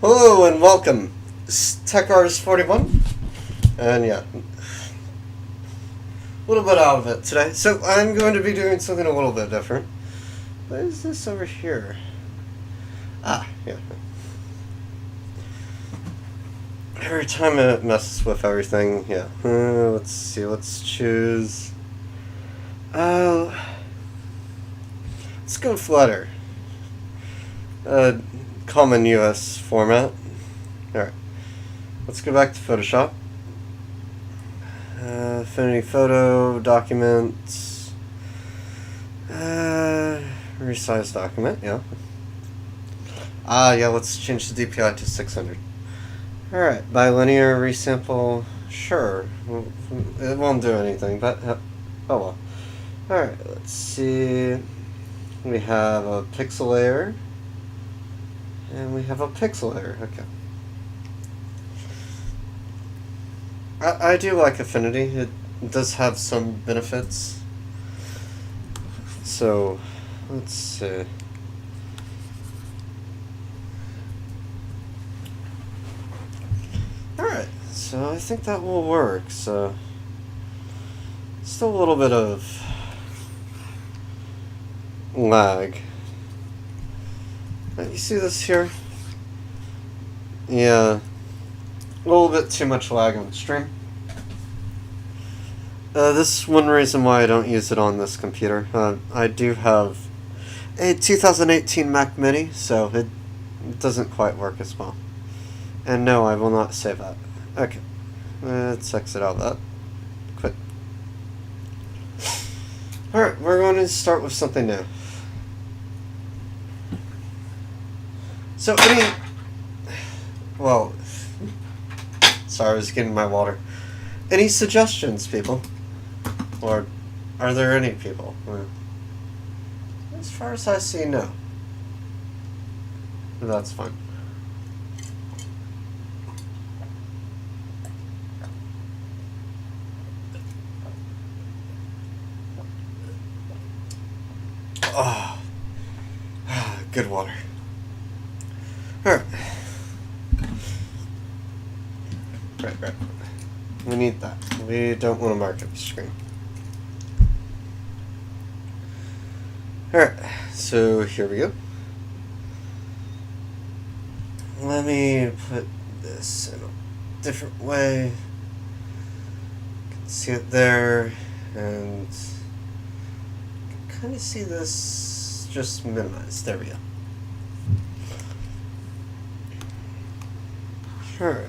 Hello and welcome. It's Tech Artist 41. And yeah, a little bit out of it today. So I'm going to be doing something a little bit different. What is this over here? Ah, yeah. Every time it messes with everything, yeah. Let's see, let's choose. Let's go Flutter. Common US format. Alright. Let's go back to Photoshop. Affinity Photo, Documents. Resize document, yeah. Yeah, let's change the DPI to 600. Alright, bilinear resample, sure. It won't do anything, but oh well. Alright, let's see. We have a pixel layer. And we have a pixel layer, okay. I do like Affinity. It does have some benefits. So, let's see. Alright, so I think that will work. So, still a little bit of lag. You see this here? Yeah. A little bit too much lag on the stream. This is one reason why I don't use it on this computer. I do have a 2018 Mac Mini, so it doesn't quite work as well. And no, I will not save that. Okay. Let's exit out of that. Quit. Alright, we're going to start with something new. So, sorry, I was getting my water. Any suggestions, people? Or are there any people? As far as I see, no. That's fine. Oh, good water. Alright. Right. We need that. We don't want to mark up the screen. Alright, so here we go. Let me put this in a different way. You can see it there, and you can kind of see this just minimized. There we go. Alright.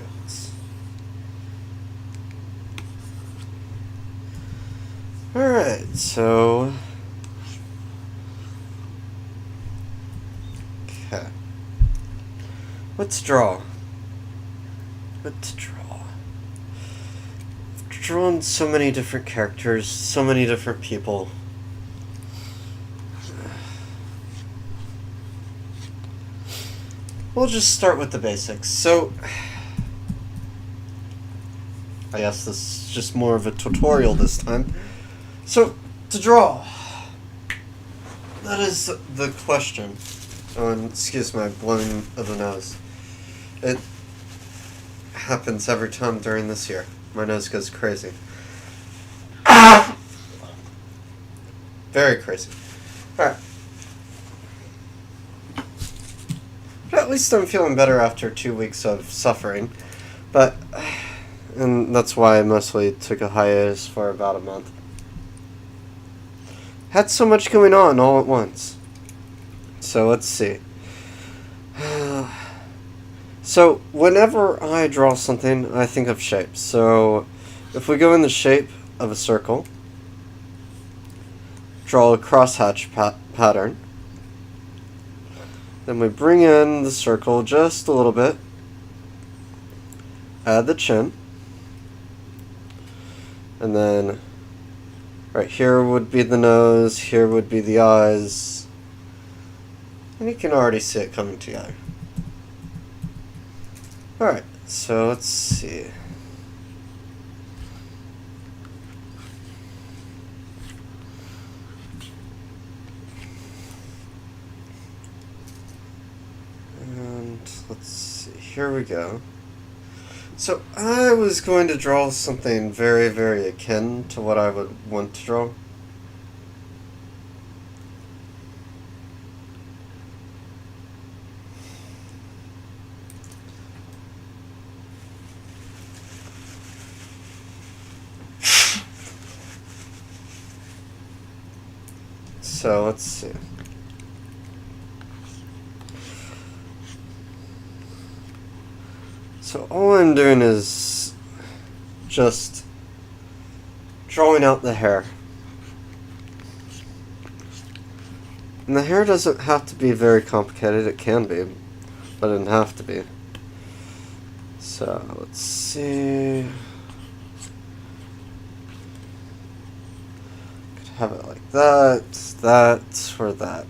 Alright, so okay. Let's draw. I've drawn so many different characters, so many different people. We'll just start with the basics. So I guess this is just more of a tutorial this time. So, to draw. That is the question. Oh, and excuse my blowing of the nose. It happens every time during this year. My nose goes crazy. Very crazy. Alright. But at least I'm feeling better after 2 weeks of suffering. And that's why I mostly took a hiatus for about a month. Had so much going on all at once. So let's see. So whenever I draw something, I think of shapes. So if we go in the shape of a circle, draw a crosshatch pattern, then we bring in the circle just a little bit, add the chin, and then right here would be the nose, here would be the eyes, and you can already see it coming together. Alright, so let's see. And let's see, here we go. So I was going to draw something very, very akin to what I would want to draw. So let's see. So all I'm doing is just drawing out the hair. And the hair doesn't have to be very complicated. It can be, but it doesn't have to be. So let's see. Could have it like that, or that.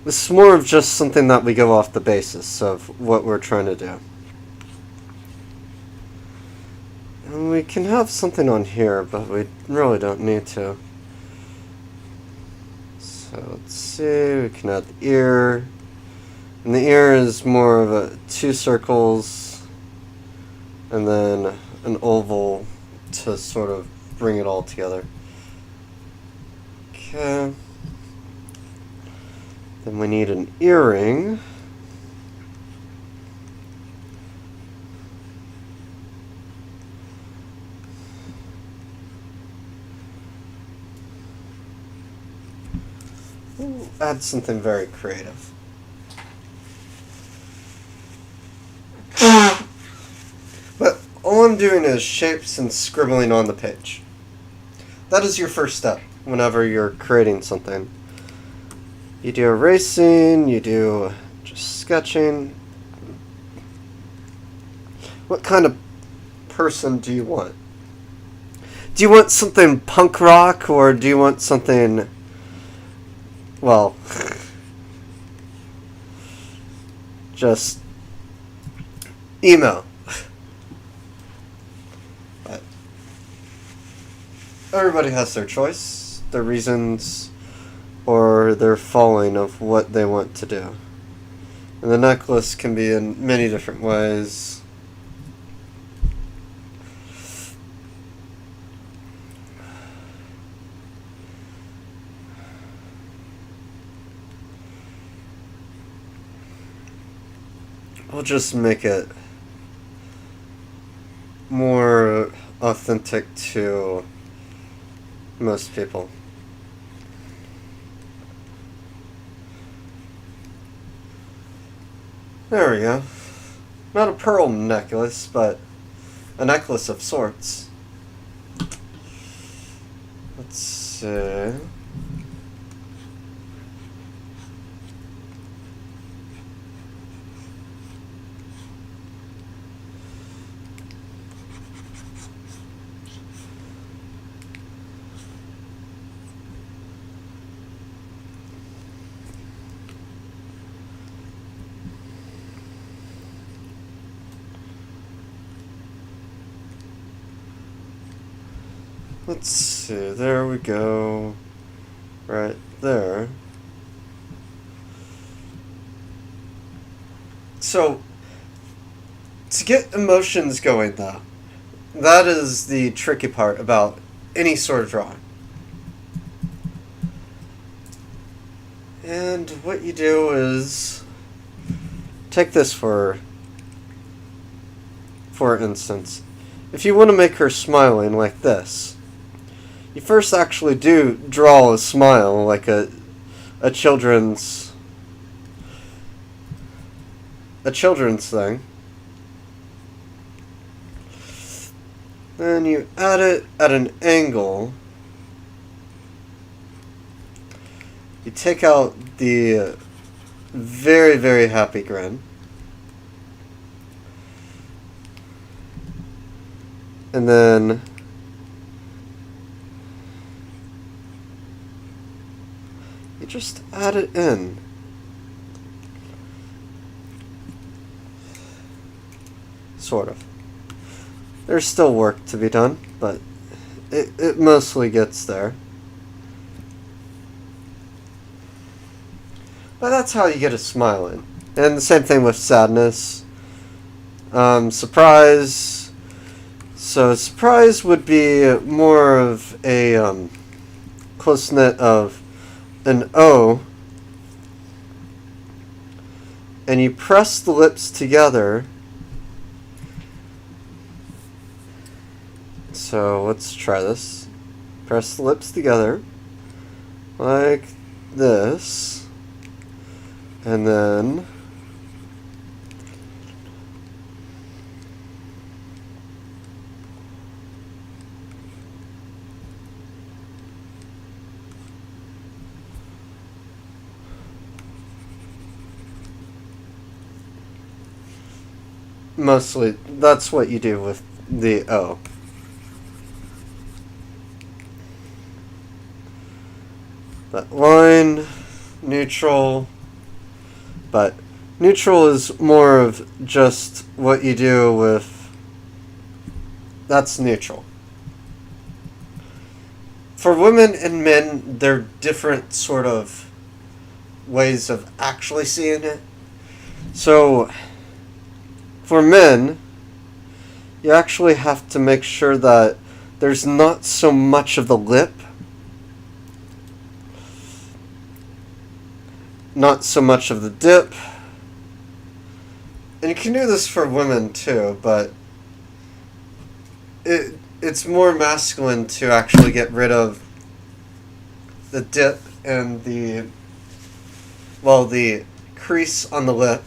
This is more of just something that we go off the basis of what we're trying to do. And we can have something on here, but we really don't need to. So let's see, we can add the ear. And the ear is more of a 2 circles and then an oval to sort of bring it all together. Okay. Then we need an earring. We'll add something very creative. But all I'm doing is shapes and scribbling on the page. That is your first step whenever you're creating something. You do erasing, you do just sketching. What kind of person do you want? Do you want something punk rock, or do you want something, well, just emo? But everybody has their choice, their reasons, or their following of what they want to do. And the necklace can be in many different ways. We'll just make it more authentic to most people. There we go. Not a pearl necklace, but a necklace of sorts. Let's see. Let's see, there we go, right there. So, to get emotions going though, that is the tricky part about any sort of drawing. And what you do is, take this for instance. If you want to make her smiling like this, you first actually do draw a smile, like a children's thing. Then you add it at an angle. You take out the very, very happy grin. And then you just add it in. Sort of. There's still work to be done, but it mostly gets there. But that's how you get a smile in. And the same thing with sadness. Surprise. So surprise would be more of a close knit of an O. And you press the lips together. So let's try this. Press the lips together like this. And then mostly that's what you do with the O. But line, neutral, but neutral is more of just what you do with, that's neutral. For women and men, they're different sort of ways of actually seeing it. So, for men, you actually have to make sure that there's not so much of the lip, not so much of the dip. And you can do this for women too, but it's more masculine to actually get rid of the dip and the crease on the lip.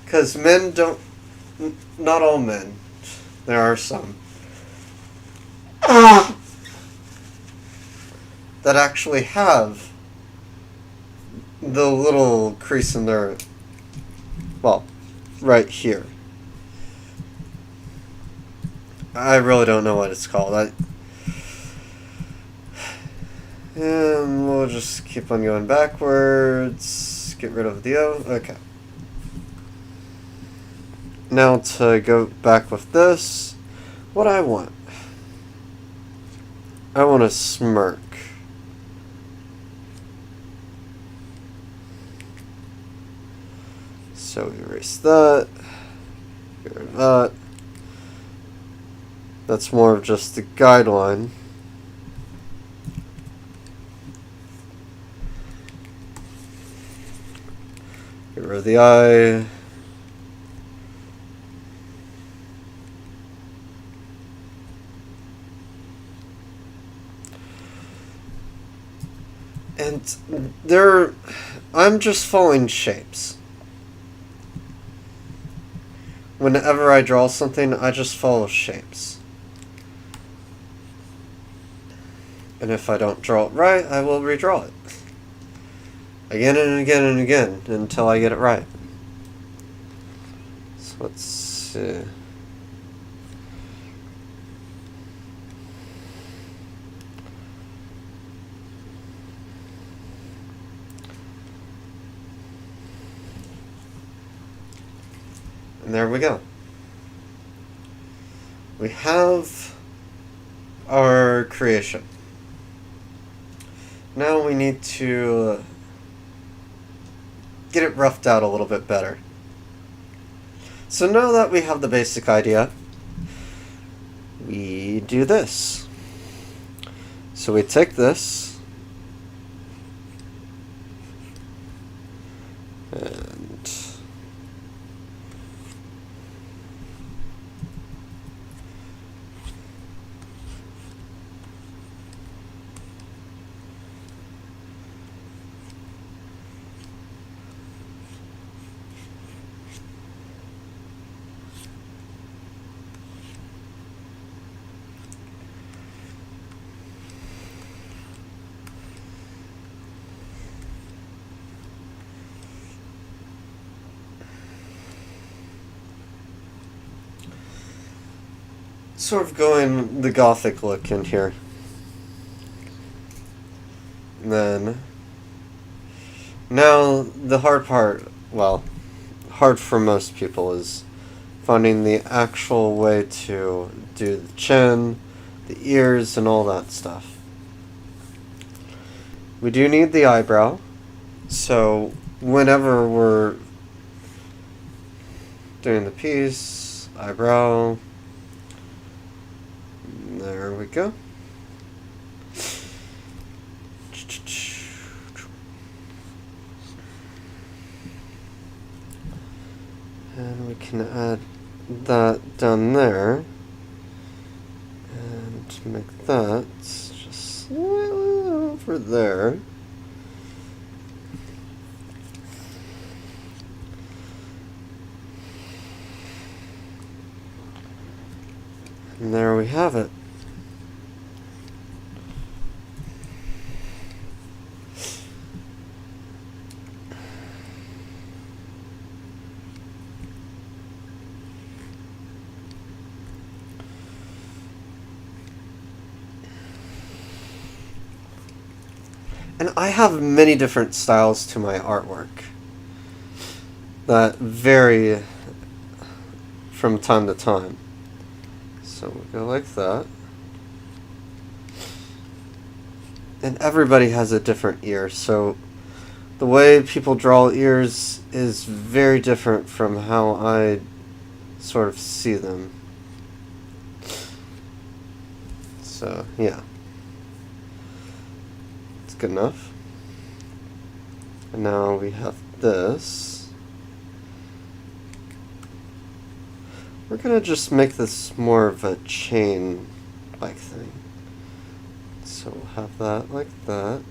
Because men don't, not all men, there are some, that actually have the little crease in their, right here. I really don't know what it's called. And we'll just keep on going backwards. Get rid of the O. Okay. Now to go back with this, what I want a smirk. So erase that, get rid of that. That's more of just the guideline. Get rid of the eye. And I'm just following shapes. Whenever I draw something, I just follow shapes. And if I don't draw it right, I will redraw it. Again and again and again until I get it right. So let's see. And there we go. We have our creation. Now we need to get it roughed out a little bit better. So now that we have the basic idea, we do this. So we take this and sort of going the gothic look in here. And then now the hard part, well, hard for most people, is finding the actual way to do the chin, the ears, and all that stuff. We do need the eyebrow, so whenever we're doing the piece, eyebrow, there we go. And we can add that down there and make that just slightly over there. And there we have it. And I have many different styles to my artwork that vary from time to time. So we'll go like that. And everybody has a different ear, so the way people draw ears is very different from how I sort of see them. So, yeah. It's good enough. And now we have this. We're gonna just make this more of a chain-like thing. So we'll have that like that.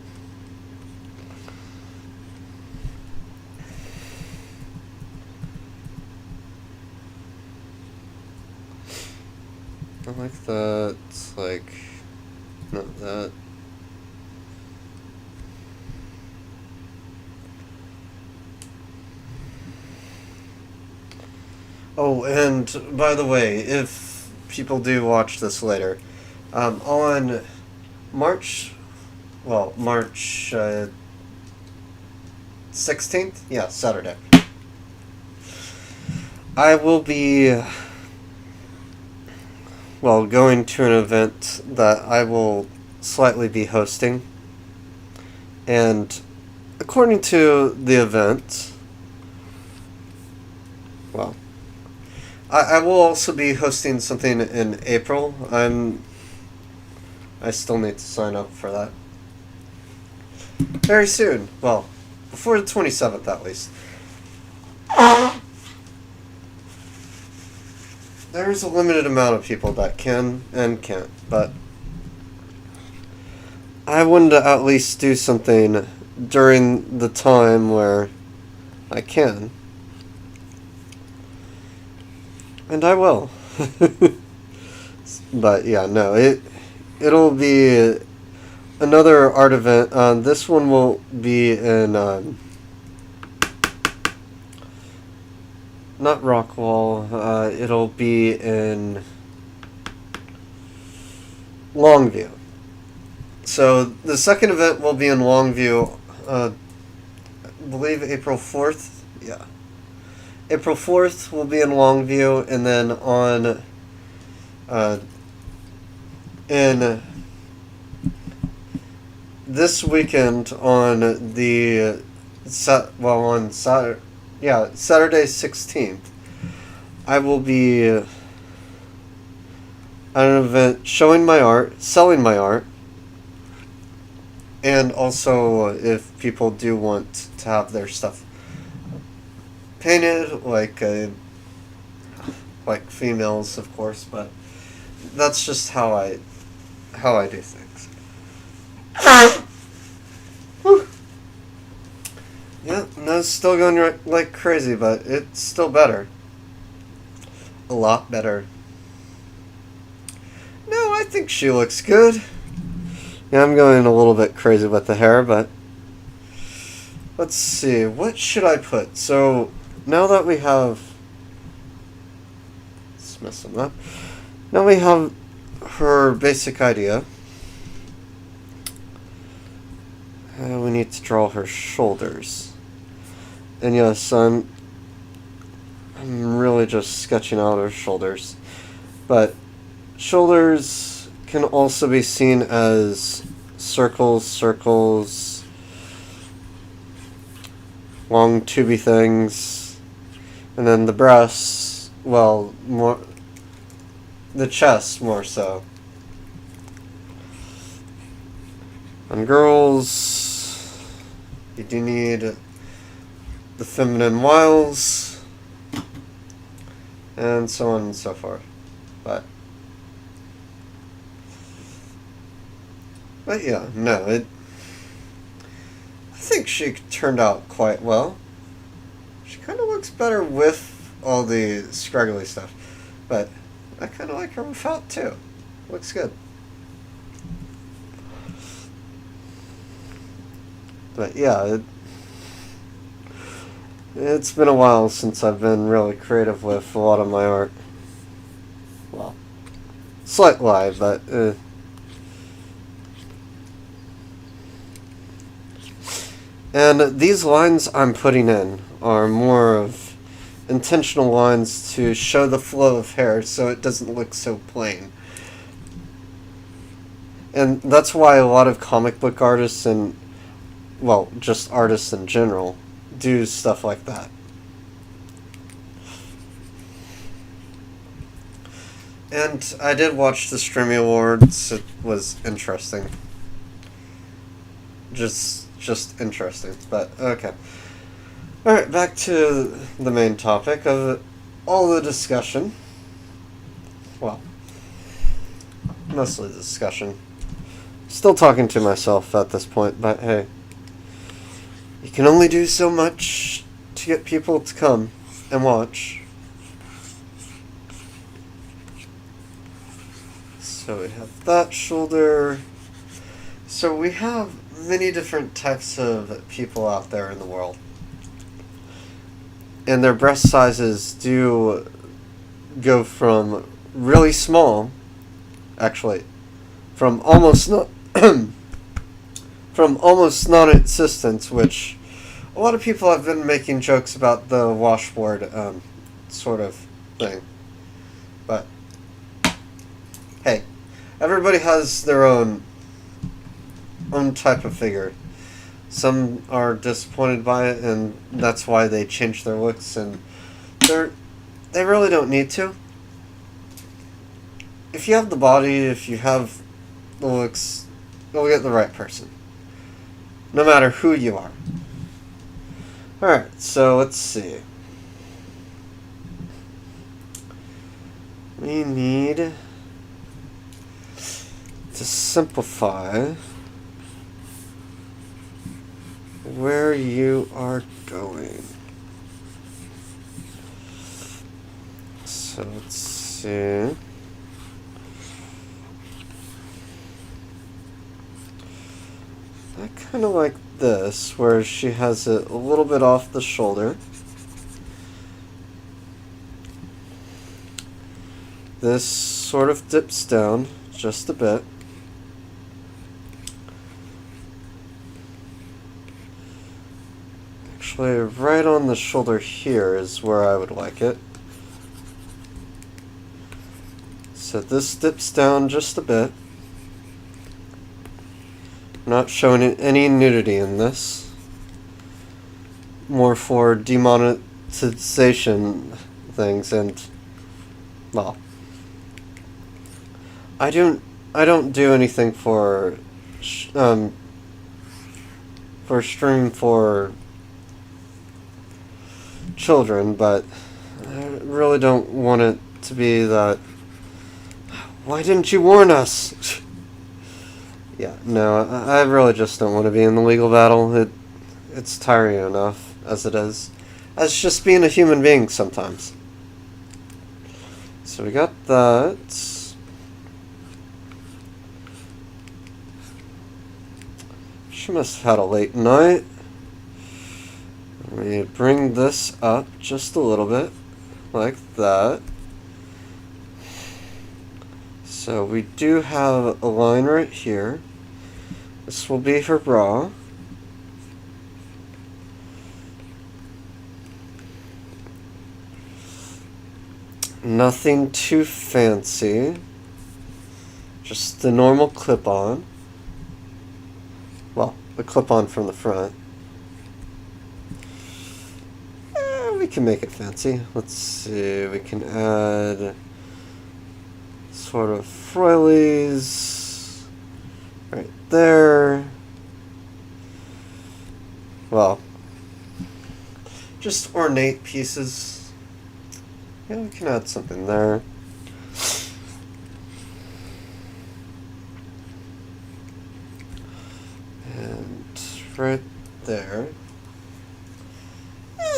I like that, like, not that. Oh, and by the way, if people do watch this later, on March 16th? Yeah, Saturday. I will be, going to an event that I will slightly be hosting. And according to the event, I will also be hosting something in April. I still need to sign up for that. Very soon. Well, before the 27th at least. There's a limited amount of people that can and can't, but I wanted to at least do something during the time where I can. And I will. But yeah, no, it'll be another art event. This one will be in not Rockwall. It'll be in Longview. So the second event will be in Longview. I believe April 4th. Yeah. April 4th will be in Longview, and then on in this weekend on the Saturday 16th, I will be at an event showing my art, selling my art, and also if people do want to have their stuff painted, like females, of course, but that's just how I do things. Yeah, no, it's still going like crazy, but it's still better. A lot better. No, I think she looks good. Yeah, I'm going a little bit crazy with the hair, but let's see, what should I put? So now that we have, let's mess them up. Now we have her basic idea. We need to draw her shoulders. And yes, I'm really just sketching out her shoulders. But shoulders can also be seen as circles, long tubey things, and then the breasts, well, more the chest more so. On girls, you do need the feminine wiles, and so on and so forth. But yeah, no, I think she turned out quite well. She kind of looks better with all the scraggly stuff, but I kind of like her without too. Looks good. But yeah, it's been a while since I've been really creative with a lot of my art. Well, slight lie, but and these lines I'm putting in are more of intentional lines to show the flow of hair so it doesn't look so plain. And that's why a lot of comic book artists and, well, just artists in general, do stuff like that. And I did watch the Streamy Awards. It was interesting. Just interesting, but okay. Alright, back to the main topic of all the discussion. Well, mostly the discussion. Still talking to myself at this point, but hey. You can only do so much to get people to come and watch. So we have that shoulder. So we have many different types of people out there in the world. And their breast sizes do go from really small, actually, from almost not from almost non-existent, which a lot of people have been making jokes about the washboard sort of thing. But hey, everybody has their own type of figure. Some are disappointed by it, and that's why they change their looks, and they really don't need to. If you have the body, if you have the looks, you'll get the right person. No matter who you are. Alright, so let's see. We need to simplify where you are going. So let's see. I kind of like this, where she has it a little bit off the shoulder. This sort of dips down just a bit. Actually, right on the shoulder here is where I would like it. So this dips down just a bit. Not showing any nudity in this. More for demonetization things, and well, I don't do anything for stream for children, but I really don't want it to be that. Why didn't you warn us? Yeah, no, I really just don't want to be in the legal battle. It's tiring enough as it is. As just being a human being sometimes. So we got that. She must have had a late night. We bring this up just a little bit, like that. So we do have a line right here. This will be her bra. Nothing too fancy. Just the normal clip-on. Well, the clip-on from the front. we can make it fancy. Let's see, we can add sort of frillies right there. Well, just ornate pieces. Yeah, we can add something there. And right there.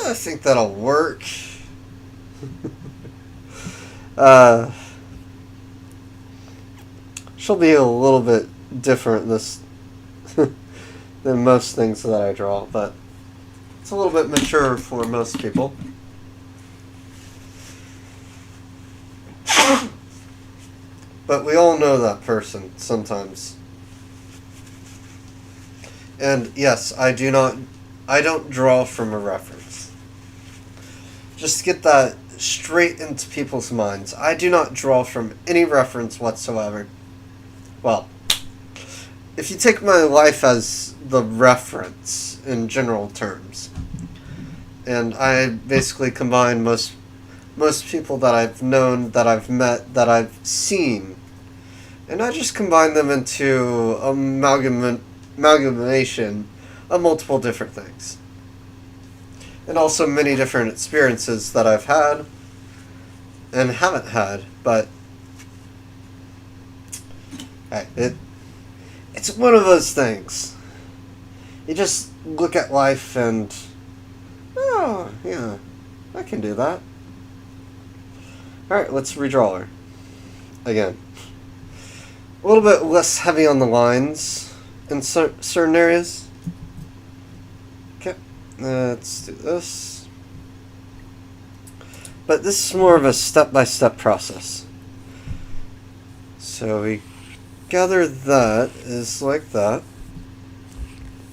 I think that'll work. She'll be a little bit different this than most things that I draw, but it's a little bit mature for most people. But we all know that person sometimes. And yes, I don't draw from a reference. Just to get that straight into people's minds. I do not draw from any reference whatsoever. Well, if you take my life as the reference in general terms, and I basically combine most people that I've known, that I've met, that I've seen, and I just combine them into amalgamation of multiple different things. And also many different experiences that I've had and haven't had, but it's one of those things. You just look at life and, oh, yeah, I can do that. Alright, let's redraw her. Again. A little bit less heavy on the lines in certain areas. Okay, let's do this. But this is more of a step-by-step process. So we gather that is like that.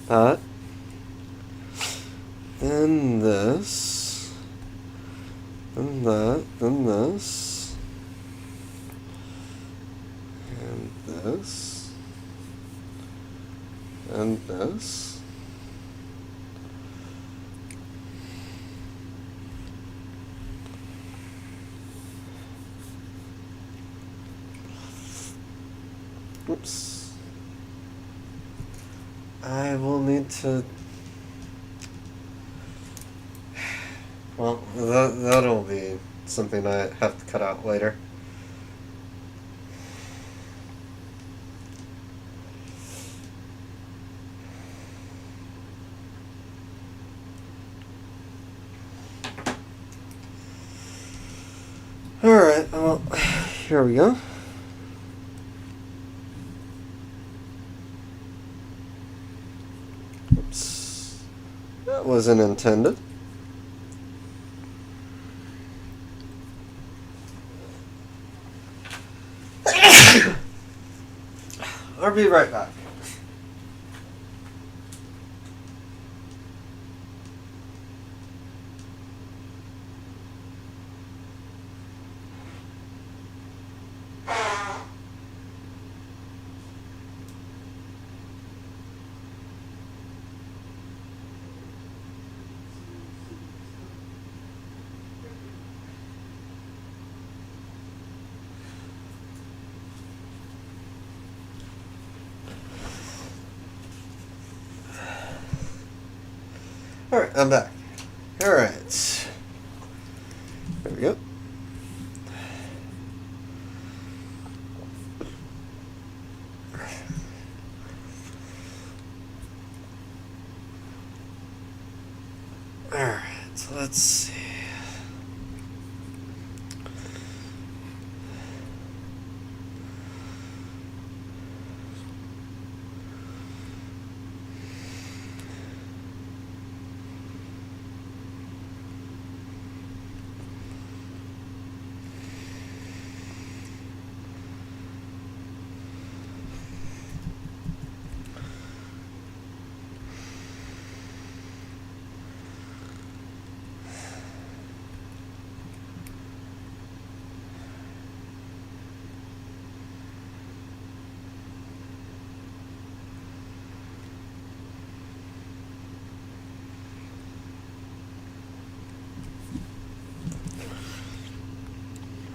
That. Then this. Then that. Then this. And this. And this. Oops. I will need to... Well, that'll be something I have to cut out later. Alright, well, here we go. Oops. That wasn't intended. I'll be right back. Alright, I'm back. Alright. There we go. Alright, so let's see.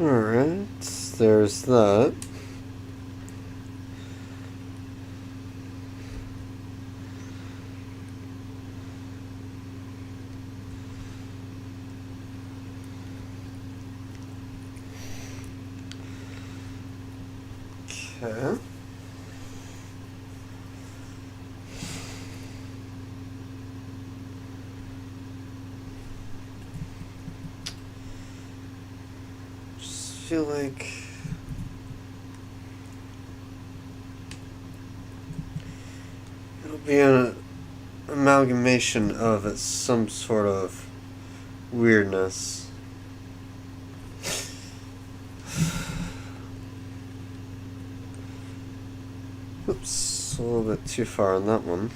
Alright, there's that. Okay. Just feel like it'll be an amalgamation of some sort of weirdness. Oops, a little bit too far on that one.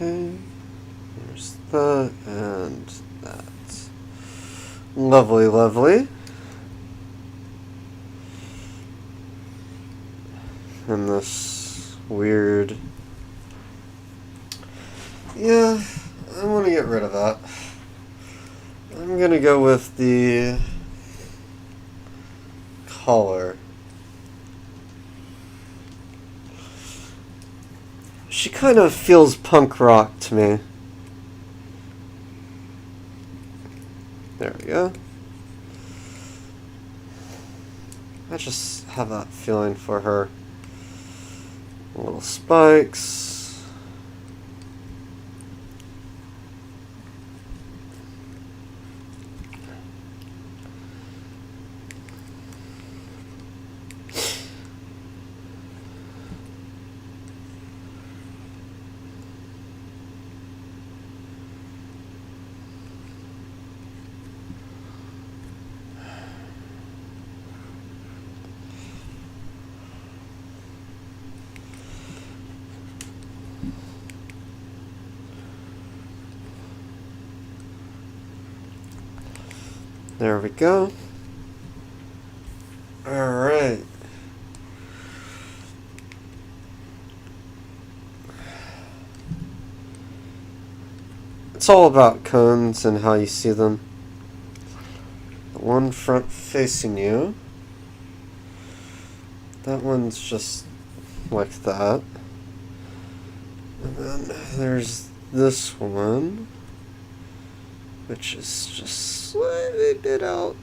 Okay, there's that and that. Lovely, lovely. And this weird... Yeah, I want to get rid of that. I'm gonna go with the collar. She kind of feels punk rock to me. There we go. I just have that feeling for her. Little spikes. There we go. Alright. It's all about cones and how you see them. The one front facing you. That one's just like that. And then there's this one, which is just slightly bit out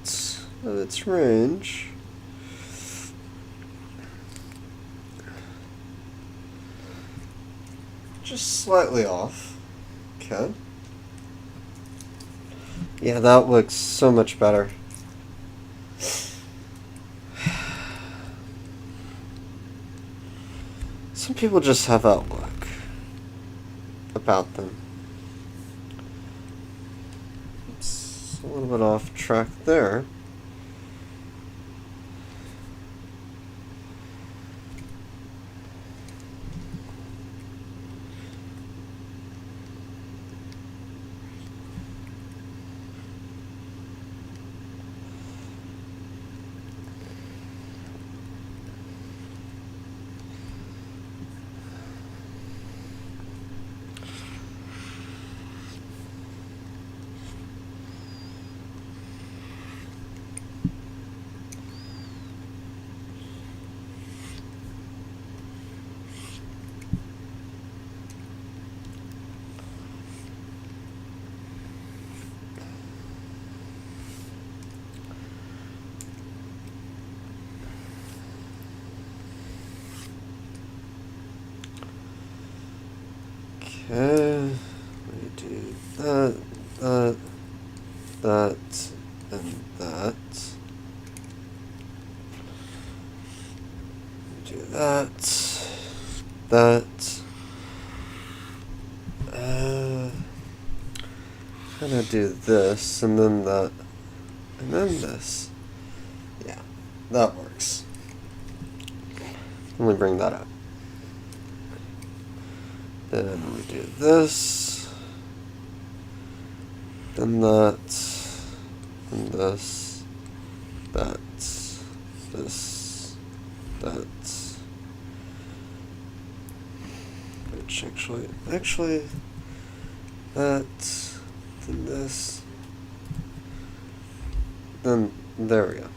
of its range. Just slightly off. Okay. Yeah, that looks so much better. Some people just have that look about them. Oops, a little bit off track there. Okay, we do that, that, and that. Do that, that. I'm gonna do this, and then that, and then this. Yeah, that works. Let me bring that up. Then we do this, then that, and this, that, this, that. Which actually, that, then this, then there we go.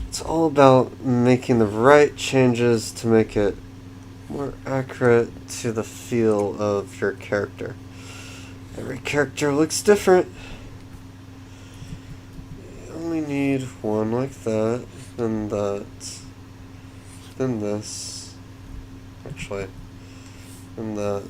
It's all about making the right changes to make it more accurate to the feel of your character. Every character looks different. You only need one like that, then that, then this, actually, and that.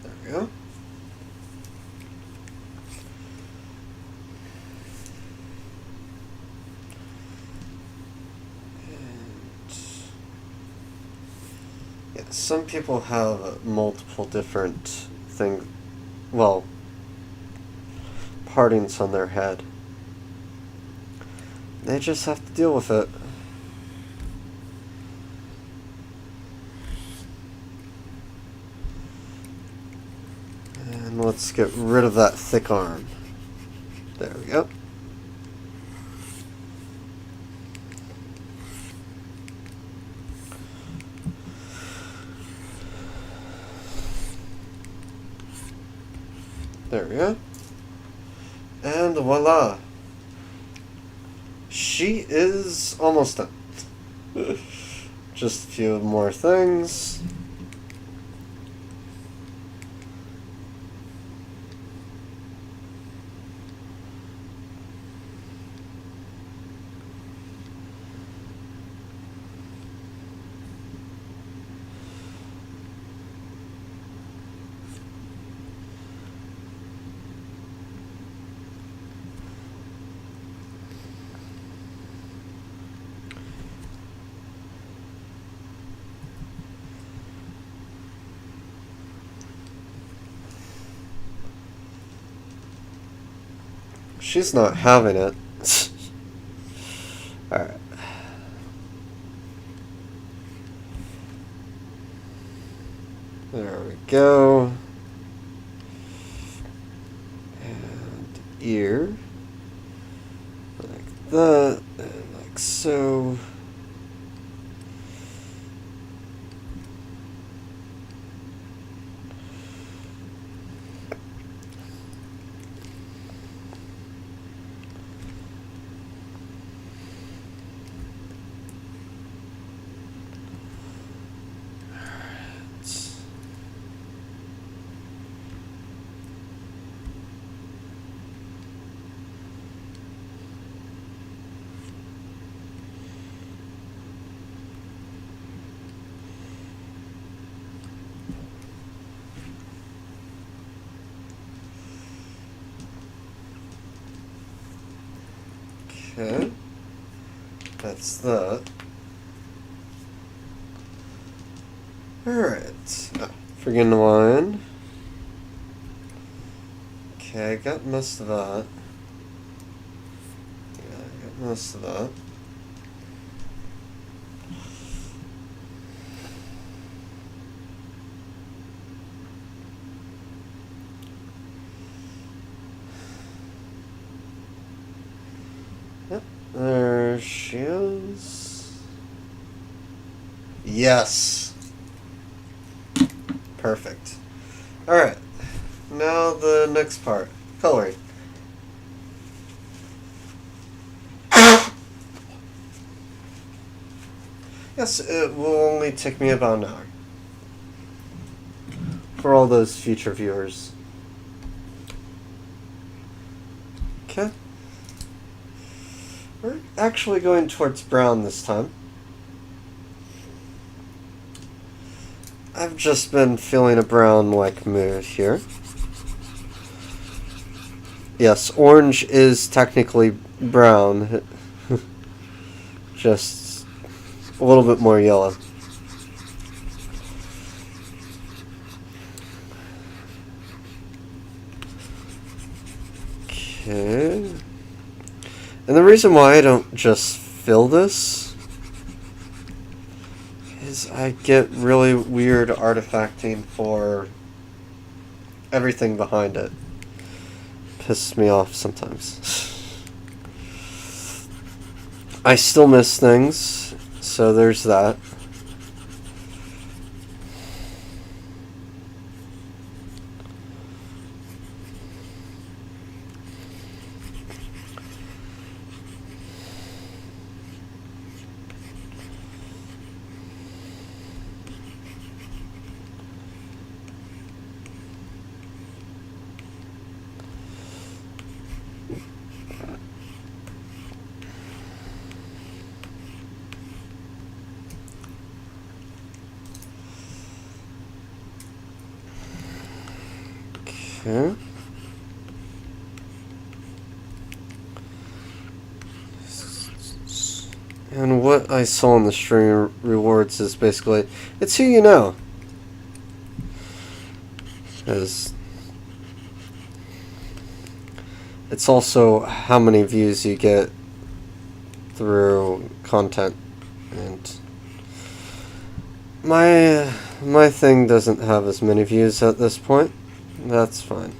There we go. And yeah, some people have multiple different things, well, partings on their head. They just have to deal with it. And let's get rid of that thick arm. There we go. There we go. And voila. She is almost done. Just a few more things. She's not having it. Alright. There we go. And ear. Like that. And like so. Okay, that's that. Alright, forgetting the line. Okay, I got most of that. Yeah, I got most of that. Yep, there she is. Yes. Perfect. Alright, now the next part, coloring. Yes, it will only take me about an hour. For all those future viewers. Okay. We're actually going towards brown this time. I've just been feeling a brown-like mood here. Yes, orange is technically brown. Just a little bit more yellow. Okay. And the reason why I don't just fill this is I get really weird artifacting for everything behind it. Pisses me off sometimes. I still miss things, so there's that. Okay. And what I saw in the string rewards is basically, it's who you know. Because it's also how many views you get through content. And my thing doesn't have as many views at this point. That's fine.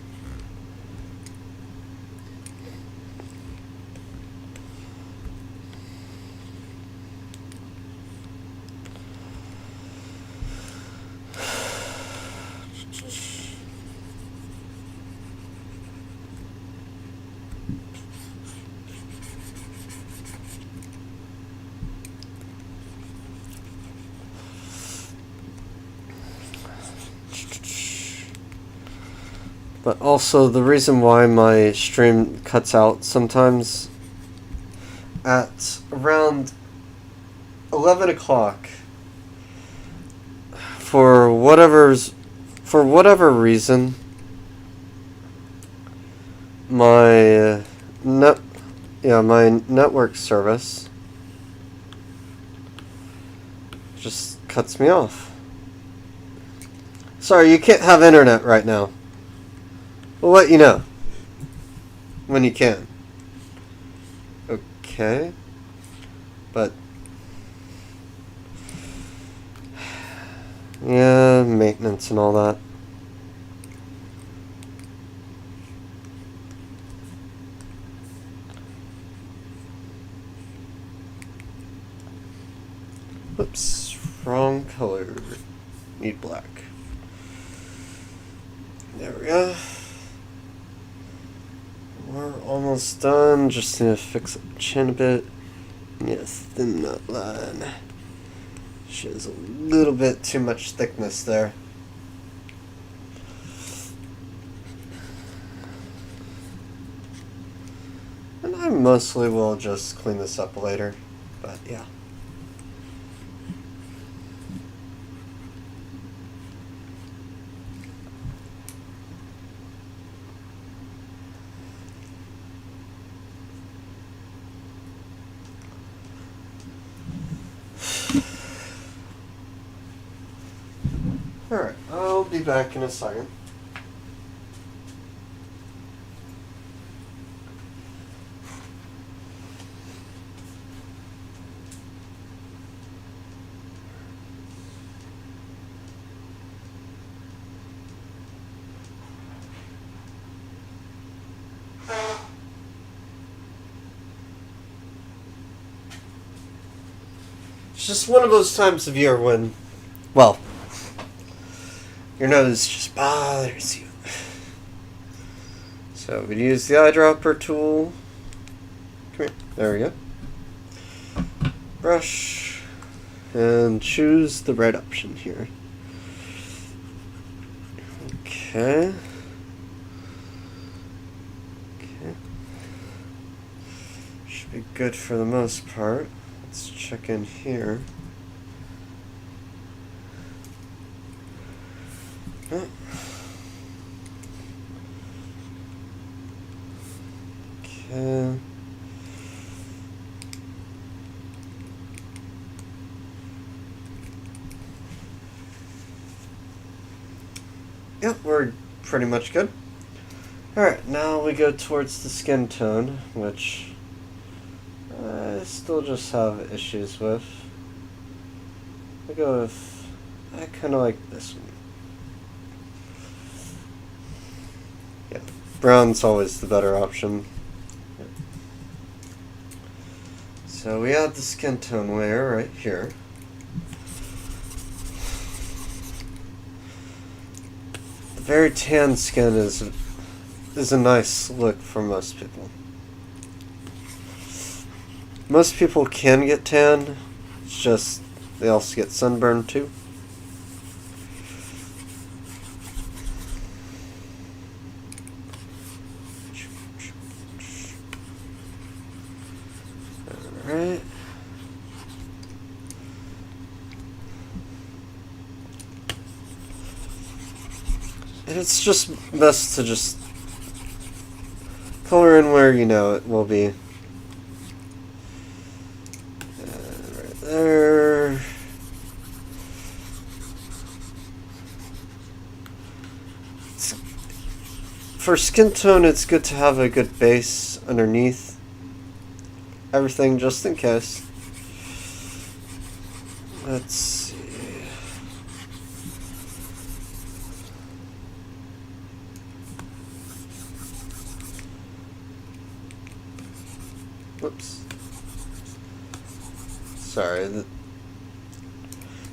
But also, the reason why my stream cuts out sometimes at around 11 o'clock for whatever reason, my network service just cuts me off. Sorry, you can't have internet right now. We'll let you know when you can. Okay. But yeah, maintenance and all that. Whoops, wrong color. Need black. There we go. We're almost done. Just need to fix up the chin a bit. Yes, thin that line. Shows a little bit too much thickness there. And I mostly will just clean this up later, but yeah. Alright, I'll be back in a second. It's just one of those times of year when, well, your nose just bothers you. So we use the eyedropper tool. Come here. There we go. Brush. And choose the right option here. Okay. Okay. Should be good for the most part. Let's check in here. Oh. Okay. Yep, we're pretty much good. Alright, now we go towards the skin tone, which I still just have issues with. I go with, I kind of like this one. Yeah, brown's always the better option. Yep. So we add the skin tone layer right here. Very tan skin is a nice look for most people. Most people can get tan, it's just they also get sunburned too. Alright. And it's just best to just color in where you know it will be. Right there. For skin tone, it's good to have a good base underneath everything just in case. Let's see. Whoops. Sorry.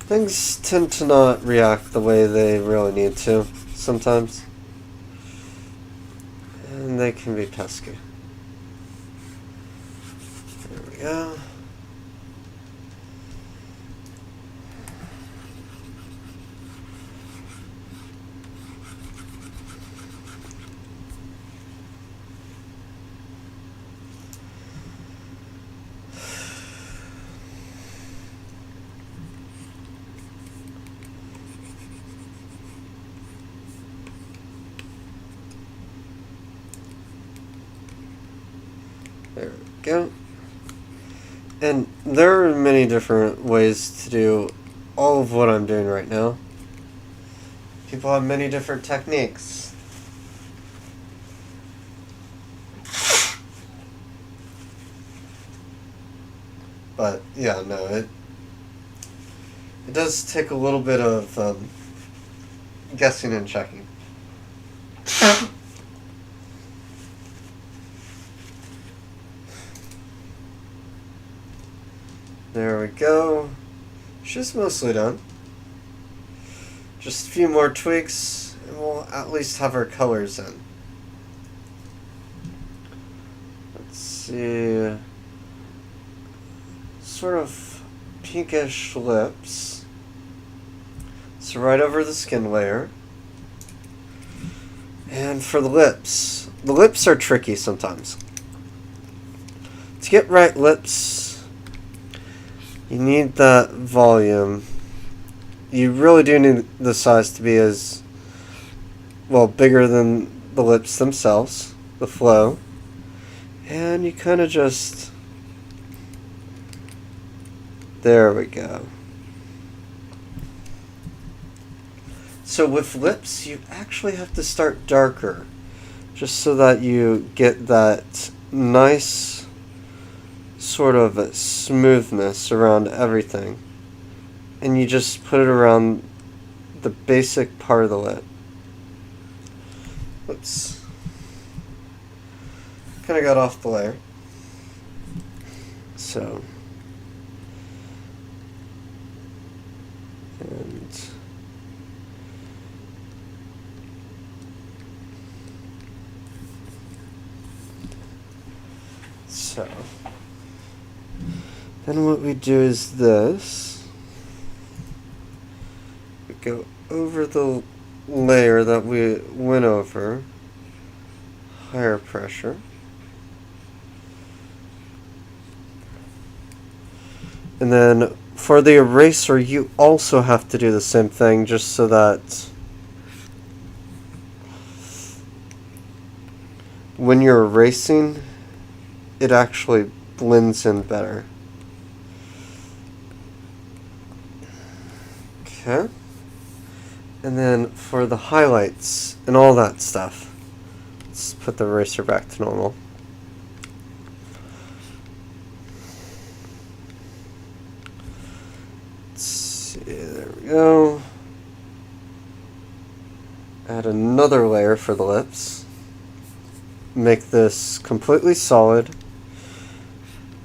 Things tend to not react the way they really need to sometimes. And they can be pesky. There we go. There we go. And there are many different ways to do all of what I'm doing right now. People have many different techniques. But yeah, no, it does take a little bit of guessing and checking. There we go. She's mostly done. Just a few more tweaks, and we'll at least have our colors in. Let's see. Sort of pinkish lips. So right over the skin layer. And for the lips are tricky sometimes. To get right lips, you need that volume. You really do need the size to be as, well, bigger than the lips themselves, the flow. And you kind of just, there we go. So with lips, you actually have to start darker, just so that you get that nice sort of smoothness around everything. And you just put it around the basic part of the lip. Oops. Kind of got off the layer. So. And So then what we do is this. We go over the layer that we went over, higher pressure. And then for the eraser, you also have to do the same thing, just so that when you're erasing, it actually blends in better. Okay. And then for the highlights and all that stuff, let's put the eraser back to normal. Let's see, there we go. Add another layer for the lips. Make this completely solid.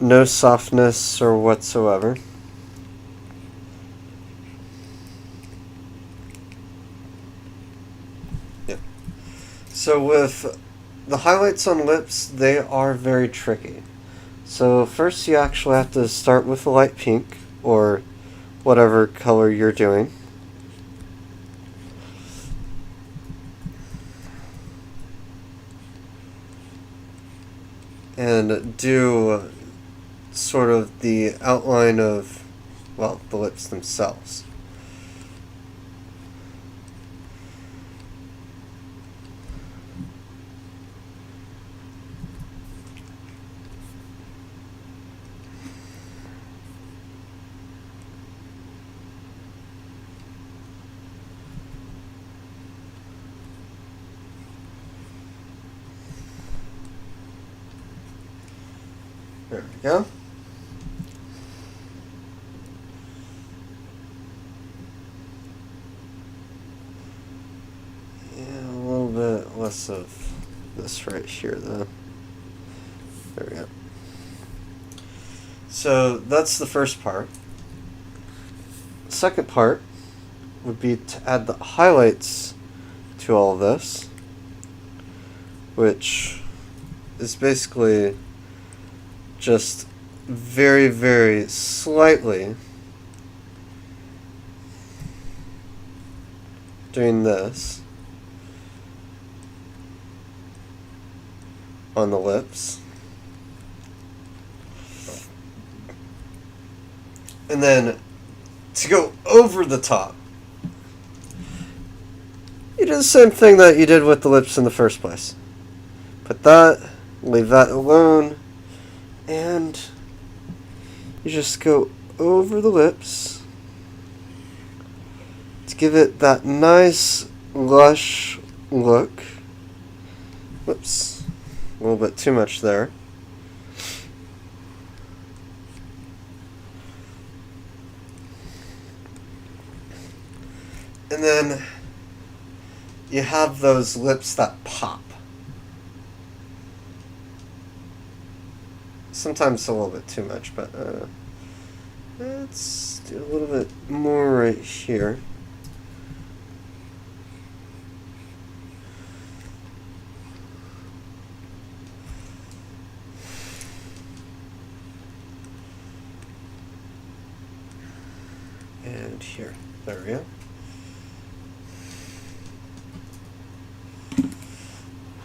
No softness or whatsoever. So with the highlights on lips, they are very tricky. So first you actually have to start with a light pink, or whatever color you're doing. And do sort of the outline of, well, the lips themselves. There we go. Yeah, a little bit less of this right here, though. There we go. So that's the first part. The second part would be to add the highlights to all of this, which is basically just very, very slightly doing this on the lips. And then to go over the top, you do the same thing that you did with the lips in the first place. Put that, leave that alone, and you just go over the lips to give it that nice, lush look. Whoops, a little bit too much there. And then you have those lips that pop. Sometimes a little bit too much, but let's do a little bit more right here. And here. There we go.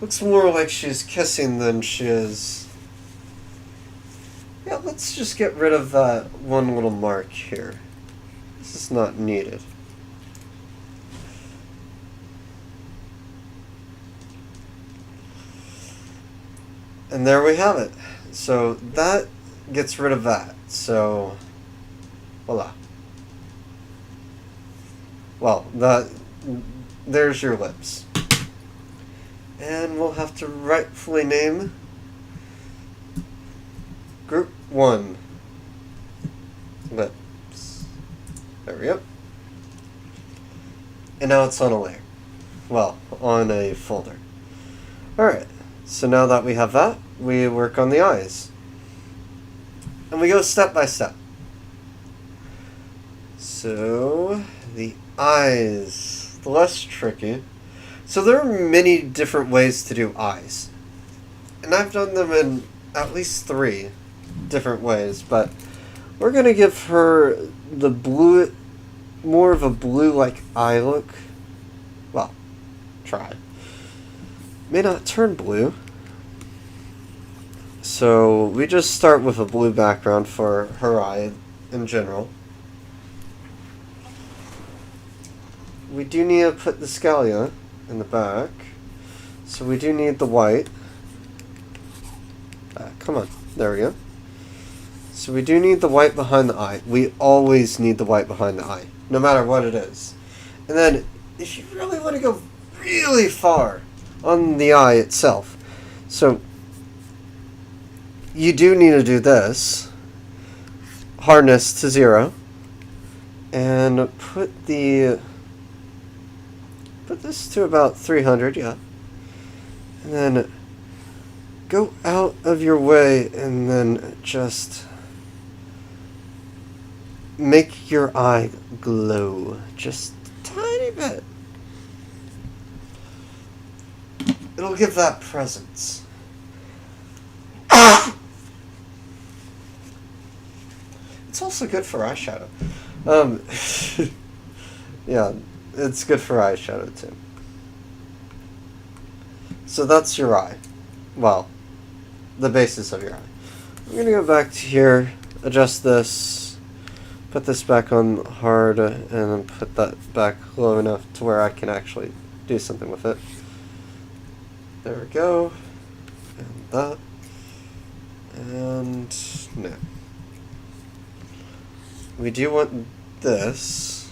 Looks more like she's kissing than she is. Yeah, let's just get rid of that one little mark here. This is not needed. And there we have it. So that gets rid of that. So, voila. Well, there's your lips. And we'll have to rightfully name Group 1 lips. There we go. And now it's on a layer. Well, on a folder. Alright, so now that we have that, we work on the eyes. And we go step by step. So, the eyes, the less tricky. So there are many different ways to do eyes. And I've done them in at least 3 different ways, but we're going to give her the blue, more of a blue-like eye look. Well, try. May not turn blue. So we just start with a blue background for her eye in general. We do need to put the scalia in the back. So we do need the white. Come on. There we go. So we do need the white behind the eye. We always need the white behind the eye, no matter what it is. And then, if you really want to go really far on the eye itself, so you do need to do this. Hardness to 0. And put this to about 300, yeah. And then go out of your way and then just make your eye glow just a tiny bit. It'll give that presence. It's also good for eyeshadow. Yeah, it's good for eyeshadow too. So that's your eye. Well, the basis of your eye. I'm going to go back to here, adjust this, put this back on hard, and then put that back low enough to where I can actually do something with it. There we go. And that. And no. We do want this.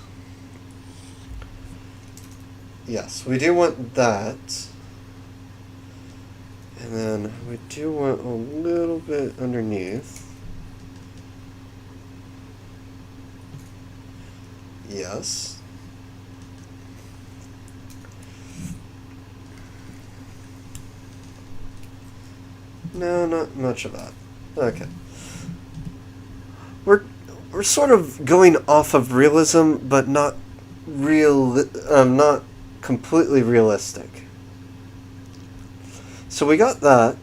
Yes, we do want that. And then we do want a little bit underneath. Yes. No, not much of that. Okay. We're sort of going off of realism, but not not completely realistic. So we got that.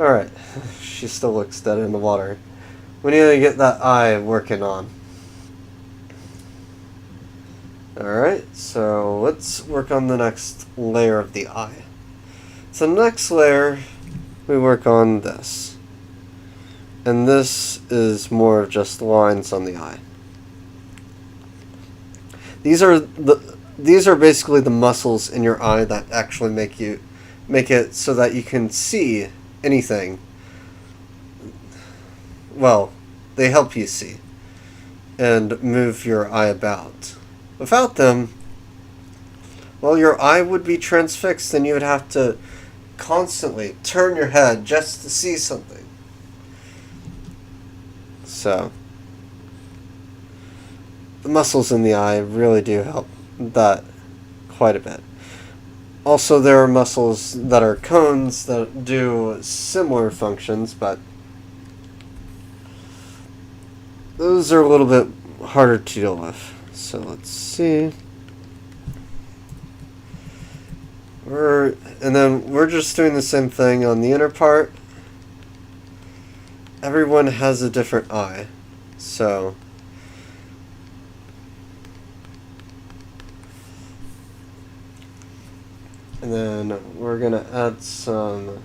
Alright. She still looks dead in the water. We need to get that eye working on. Alright, so let's work on the next layer of the eye. So next layer, we work on this. And this is more of just lines on the eye. These are basically the muscles in your eye that actually make it so that you can see anything. Well, they help you see and move your eye about. Without them, well, your eye would be transfixed and you would have to constantly turn your head just to see something. So, the muscles in the eye really do help that quite a bit. Also, there are muscles that are cones that do similar functions, but those are a little bit harder to deal with. So let's see. And then we're just doing the same thing on the inner part. Everyone has a different eye, so and then we're gonna add some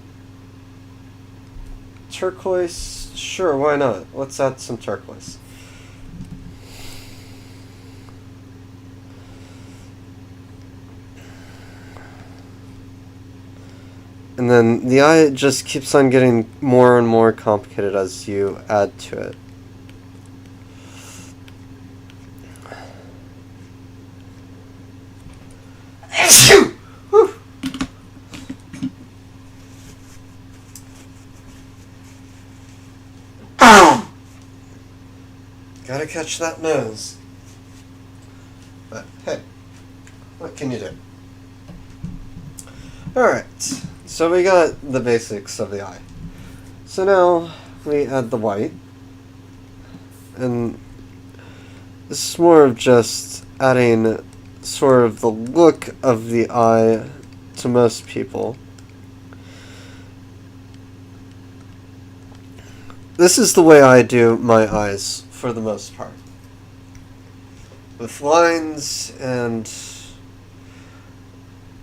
turquoise. Sure, why not? Let's add some turquoise. And then the eye just keeps on getting more and more complicated as you add to it. Gotta catch that nose. But hey, what can you do? Alright, so we got the basics of the eye. So now we add the white. And this is more of just adding sort of the look of the eye to most people. this is the way I do my eyes for the most part. With lines and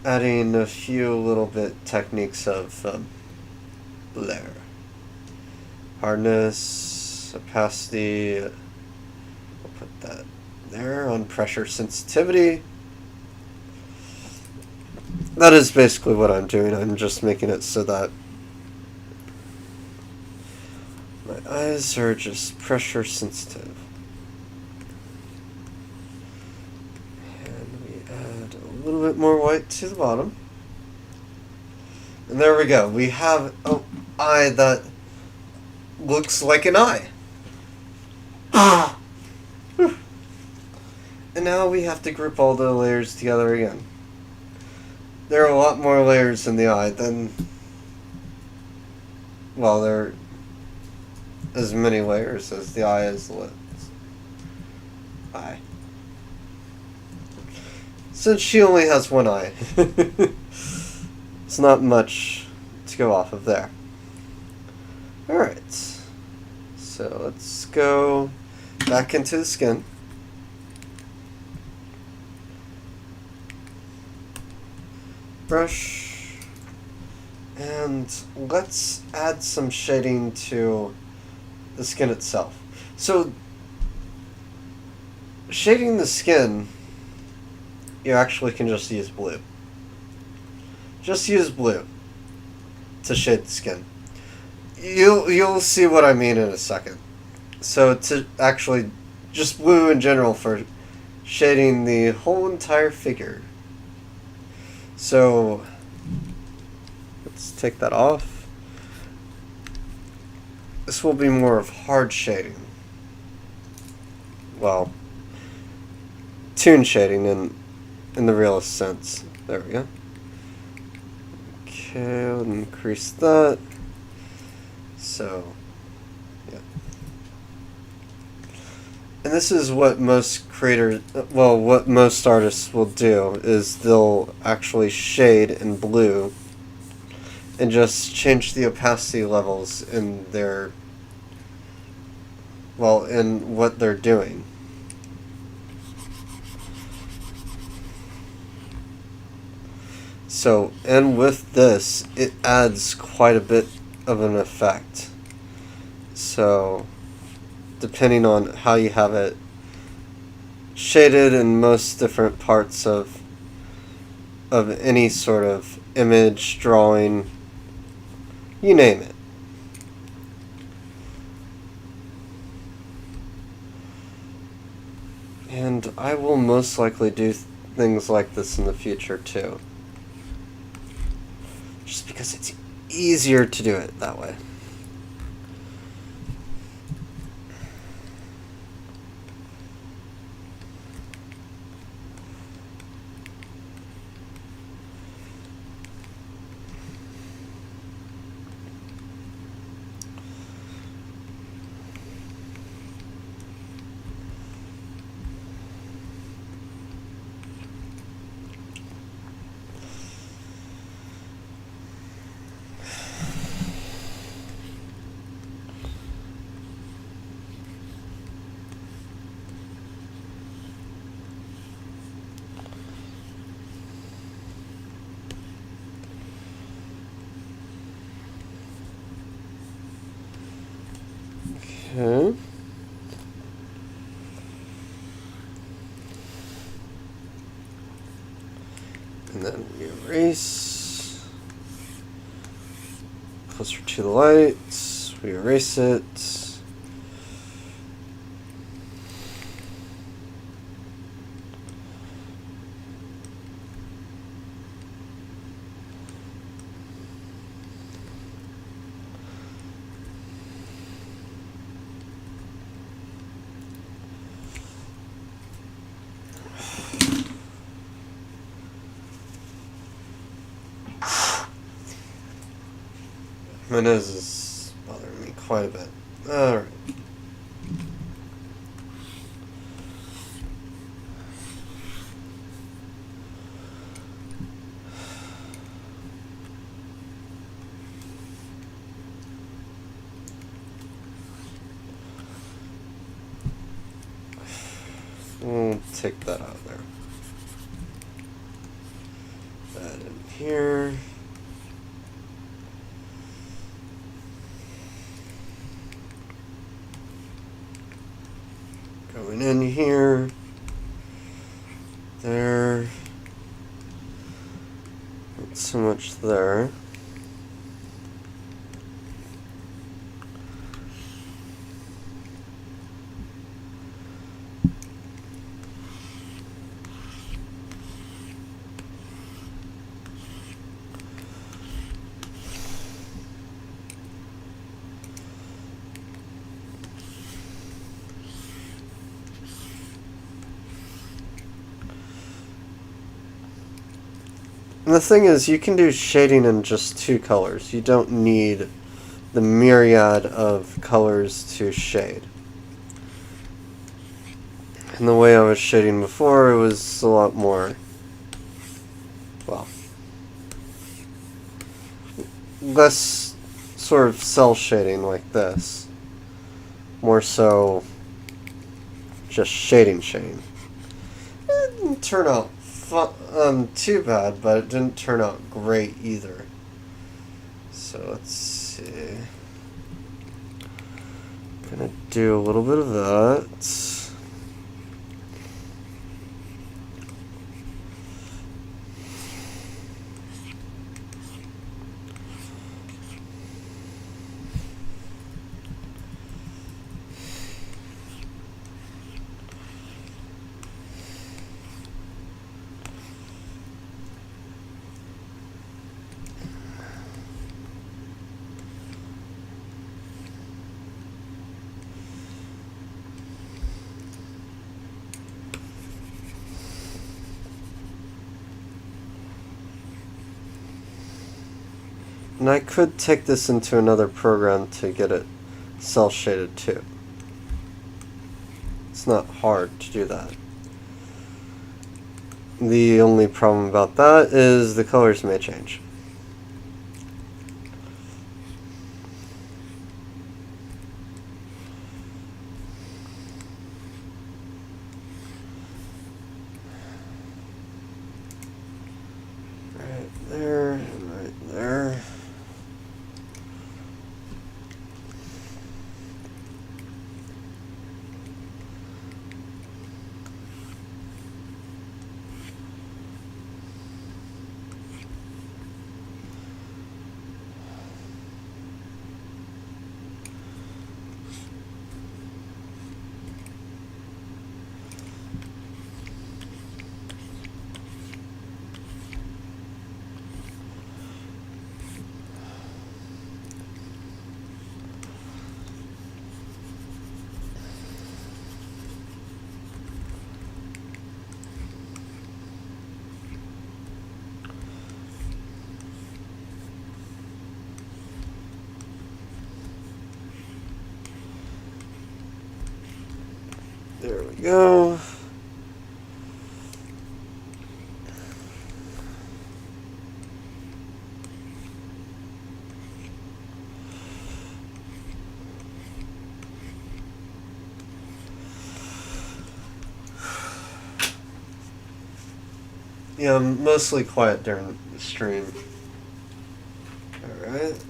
adding a few little bit techniques of blur. Hardness, opacity, I'll put that there on pressure sensitivity. That is basically what I'm doing. I'm just making it so that my eyes are just pressure sensitive. And we add a little bit more white to the bottom. And there we go. We have an eye that looks like an eye. And now we have to group all the layers together again. There are a lot more layers in the eye than, well, there are as many layers as the eye is the lips. Eye. Since she only has one eye, it's not much to go off of there. Alright, so let's go back into the skin. Brush, and let's add some shading to the skin itself. So, shading the skin, you actually can just use blue. Just use blue to shade the skin. You'll see what I mean in a second. So to actually just blue in general for shading the whole entire figure. So let's take that off. This will be more of hard shading. Well, toon shading in the realist sense. There we go. Okay, I'll increase that. So, yeah. And this is what most creators, well, what most artists will do is they'll actually shade in blue and just change the opacity levels in their, well, in what they're doing. So, and with this, it adds quite a bit of an effect. So, depending on how you have it shaded in most different parts of any sort of image, drawing, you name it. And I will most likely do things like this in the future too. Just because it's easier to do it that way. Okay. And then we erase. Closer to the light. We erase it. My nose is bothering me quite a bit. Alright. take that out of there. That in here. Going in here. There. Not so much there. And the thing is, you can do shading in just 2 colors. You don't need the myriad of colors to shade. And the way I was shading before, it was a lot more, well, less sort of cell shading like this. More so just shading. It didn't turn out too bad, but it didn't turn out great either. So let's see. Gonna do a little bit of that. And I could take this into another program to get it cell shaded too. It's not hard to do that. The only problem about that is the colors may change. Right there and right there. There we go. Yeah, I'm mostly quiet during the stream. Alright.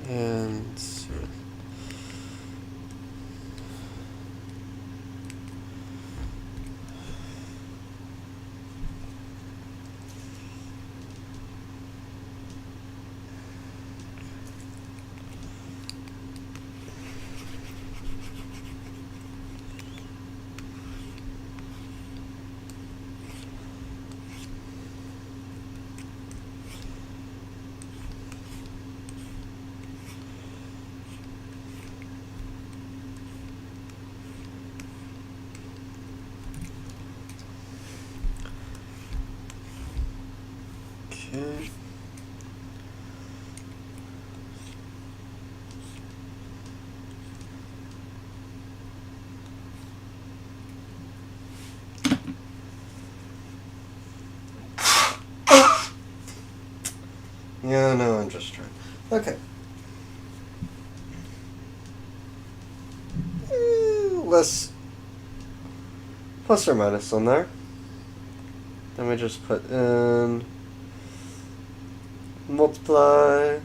And okay. Yeah, no, I'm just trying. Okay. Less plus or minus on there. Then we just put in multiply,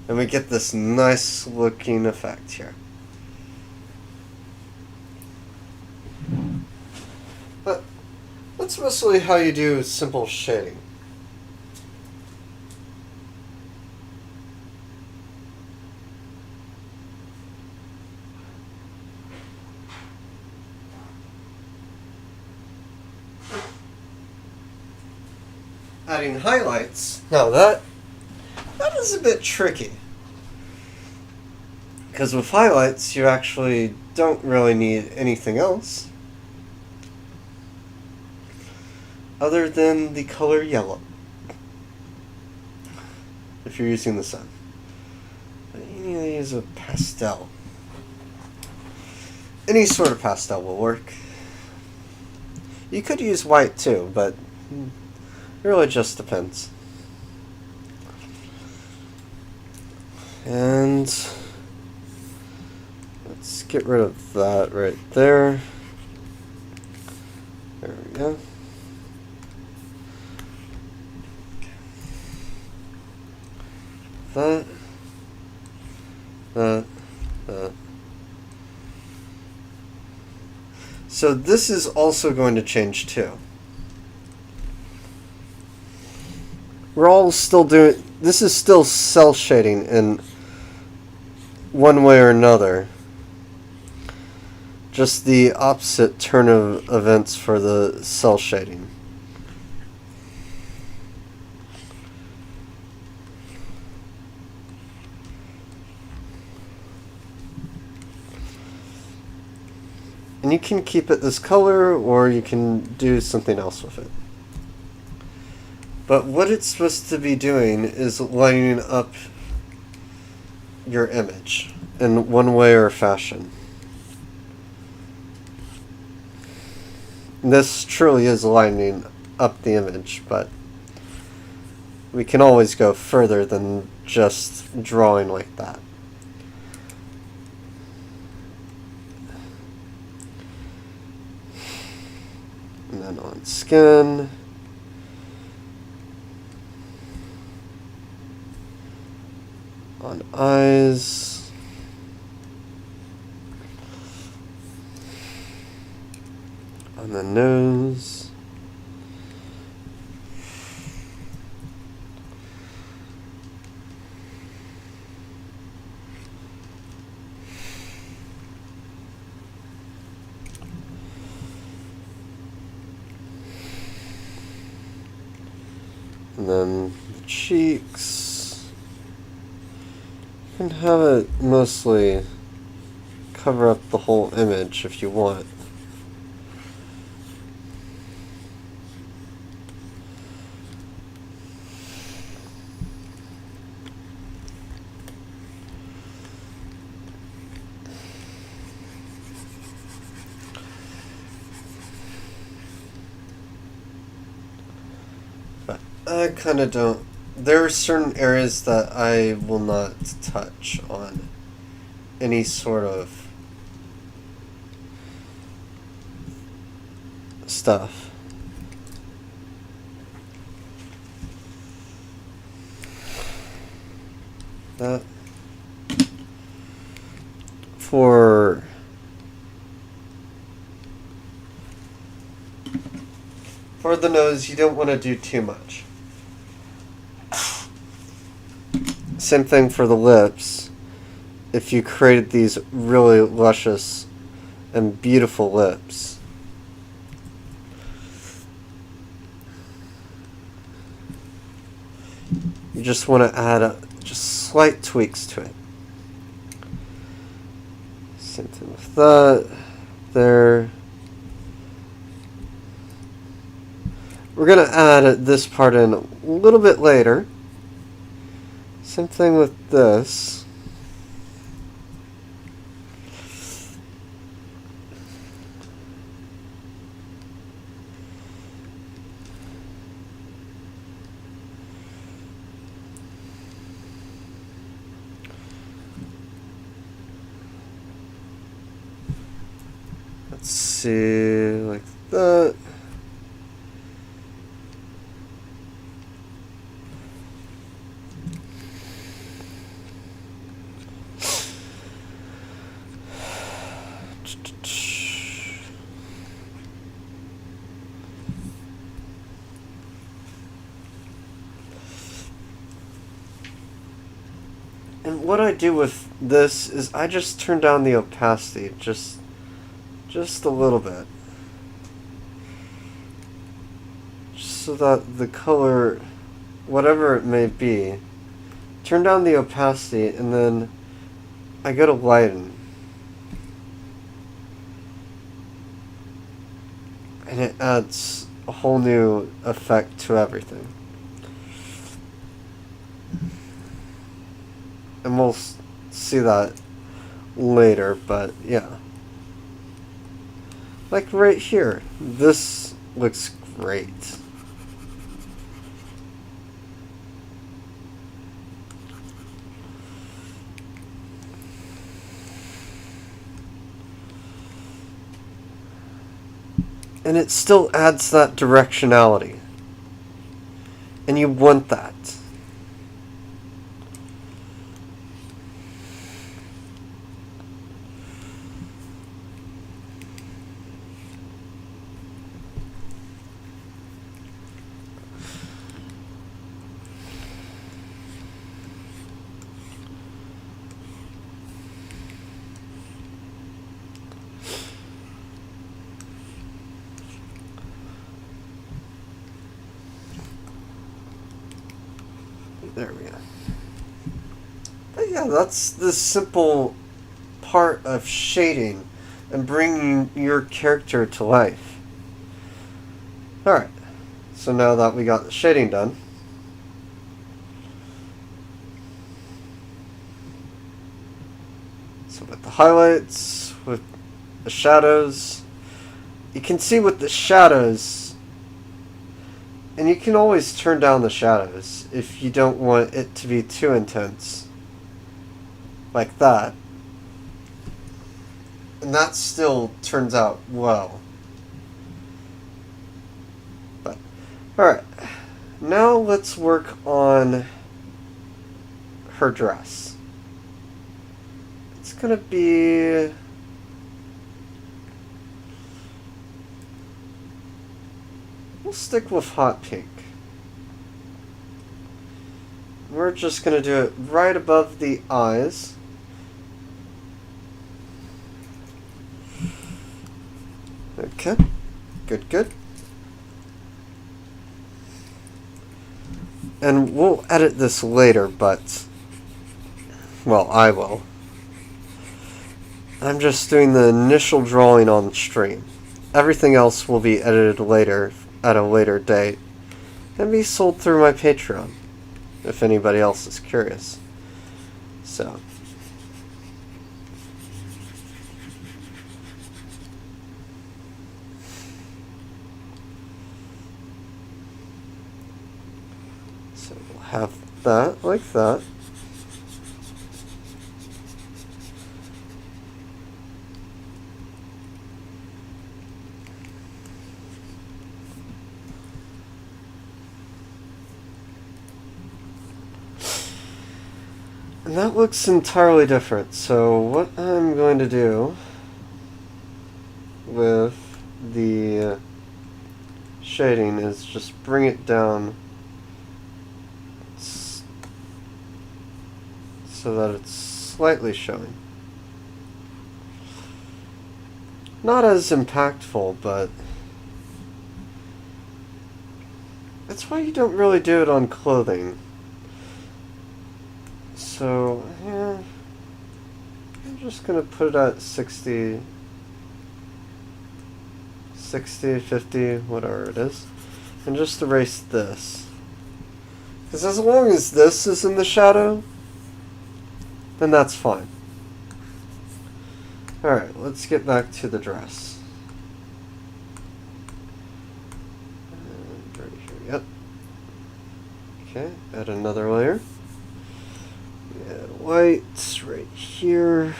and we get this nice looking effect here. But that's mostly how you do simple shading. Adding highlights. Now that is a bit tricky. Because with highlights, you actually don't really need anything else other than the color yellow, if you're using the sun. But you need to use a pastel. Any sort of pastel will work. You could use white too, but it really just depends. And let's get rid of that right there. There we go. That. So this is also going to change too. We're all still doing, this is still cell shading in one way or another. Just the opposite turn of events for the cell shading. And you can keep it this color, or you can do something else with it. But what it's supposed to be doing is lining up your image in one way or fashion. This truly is lining up the image, but we can always go further than just drawing like that. And then on skin. On eyes. On the nose. And then the cheeks. You can have it mostly cover up the whole image if you want. But I kind of don't. There are certain areas that I will not touch on any sort of stuff. That for the nose, you don't want to do too much. Same thing for the lips. If you created these really luscious and beautiful lips, you just want to add just slight tweaks to it. Same thing with that. There. We're going to add this part in a little bit later. Same thing with this. see, like that. And what I do with this is I just turn down the opacity just a little bit. Just so that the color, whatever it may be, turn down the opacity and then I go to lighten. And it adds a whole new effect to everything. And we'll see that later, but yeah. Like right here, this looks great. And it still adds that directionality. And you want that. There we go. But yeah, that's the simple part of shading and bringing your character to life. Alright, so now that we got the shading done, so with the highlights, with the shadows, you can see with the shadows, and you can always turn down the shadows if you don't want it to be too intense. Like that. And that still turns out well. But, alright. Now let's work on her dress. It's gonna be... We'll stick with hot pink. We're just going to do it right above the eyes. Okay. Good, good. And we'll edit this later, but... Well, I will. I'm just doing the initial drawing on stream. Everything else will be edited later, at a later date, and be sold through my Patreon, if anybody else is curious. So we'll have that like that. And that looks entirely different. So what I'm going to do with the shading is just bring it down so that it's slightly showing. Not as impactful, but that's why you don't really do it on clothing. So, yeah, I'm just going to put it at 60, 50, whatever it is, and just erase this. Because as long as this is in the shadow, then that's fine. Alright, let's get back to the dress. And right here, yep. Okay, add another layer. Add whites right here.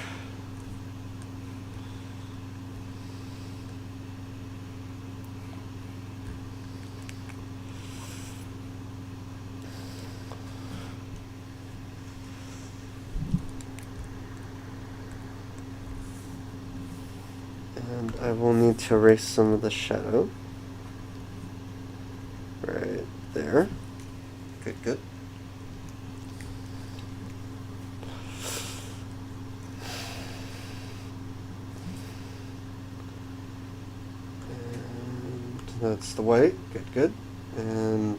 I will need to erase some of the shadow. Right there. Good, good. And that's the white. Good, good. And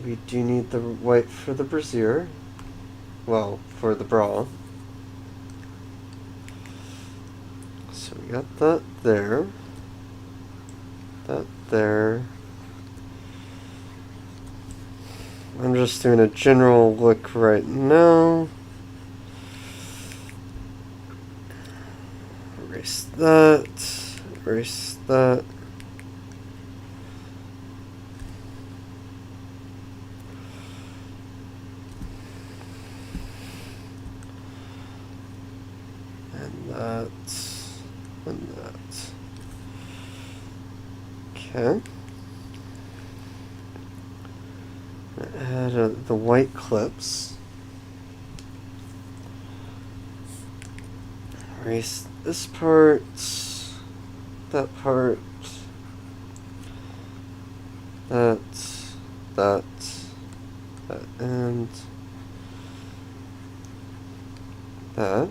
we do need the white for the brassiere. Well, for the bra. So we got that there. That there. I'm just doing a general look right now. Erase that. Erase that. And that. And that. Okay. Add the white clips. Erase this part, that part, that, and that.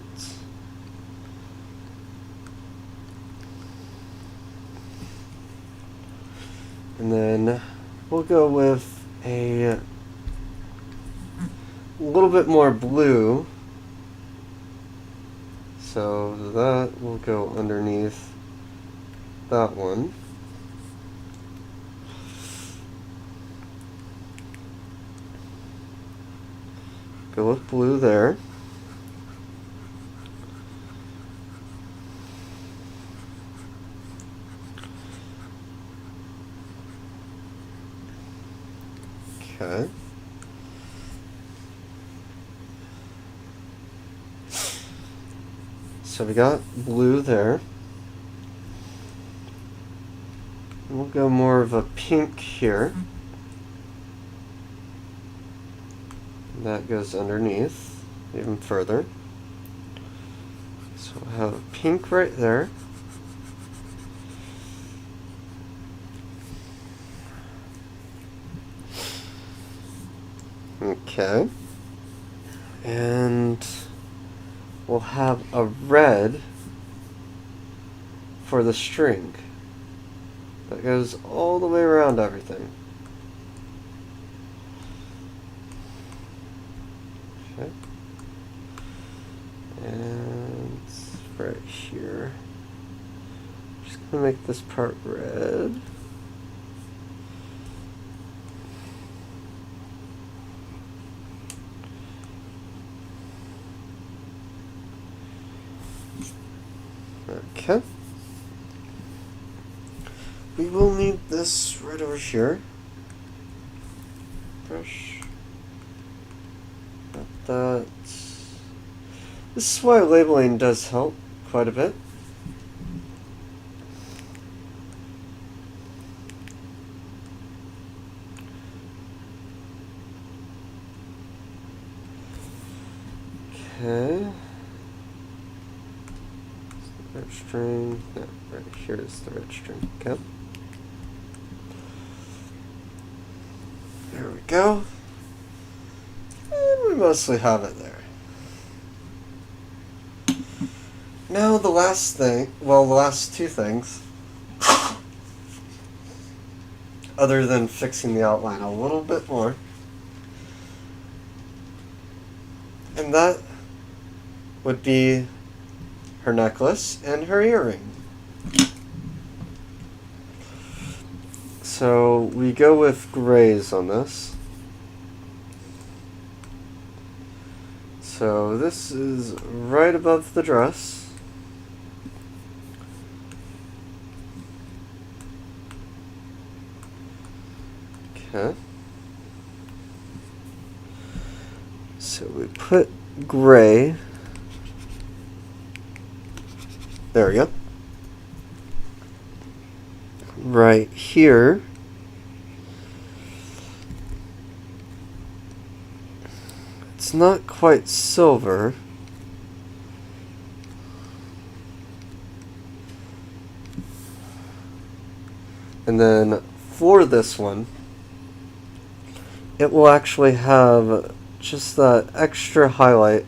And then we'll go with a little bit more blue. So that will go underneath that one. Go with blue there. Okay. So we got blue there. And we'll go more of a pink here. And that goes underneath even further. So we'll have pink right there. Okay. And we'll have a red for the string that goes all the way around everything. Okay. And right here. Just gonna make this part red. Okay. We will need this right over here. Brush. Got that. This is why labeling does help quite a bit. Okay. Red string. No, right here is the red string. Okay. There we go. And we mostly have it there. Now the last thing, well, the last two things, other than fixing the outline a little bit more, and that would be her necklace and her earring. So we go with grays on this. So this is right above the dress. Okay. So we put gray. There we go. Right here. It's not quite silver. And then for this one, it will actually have just that extra highlight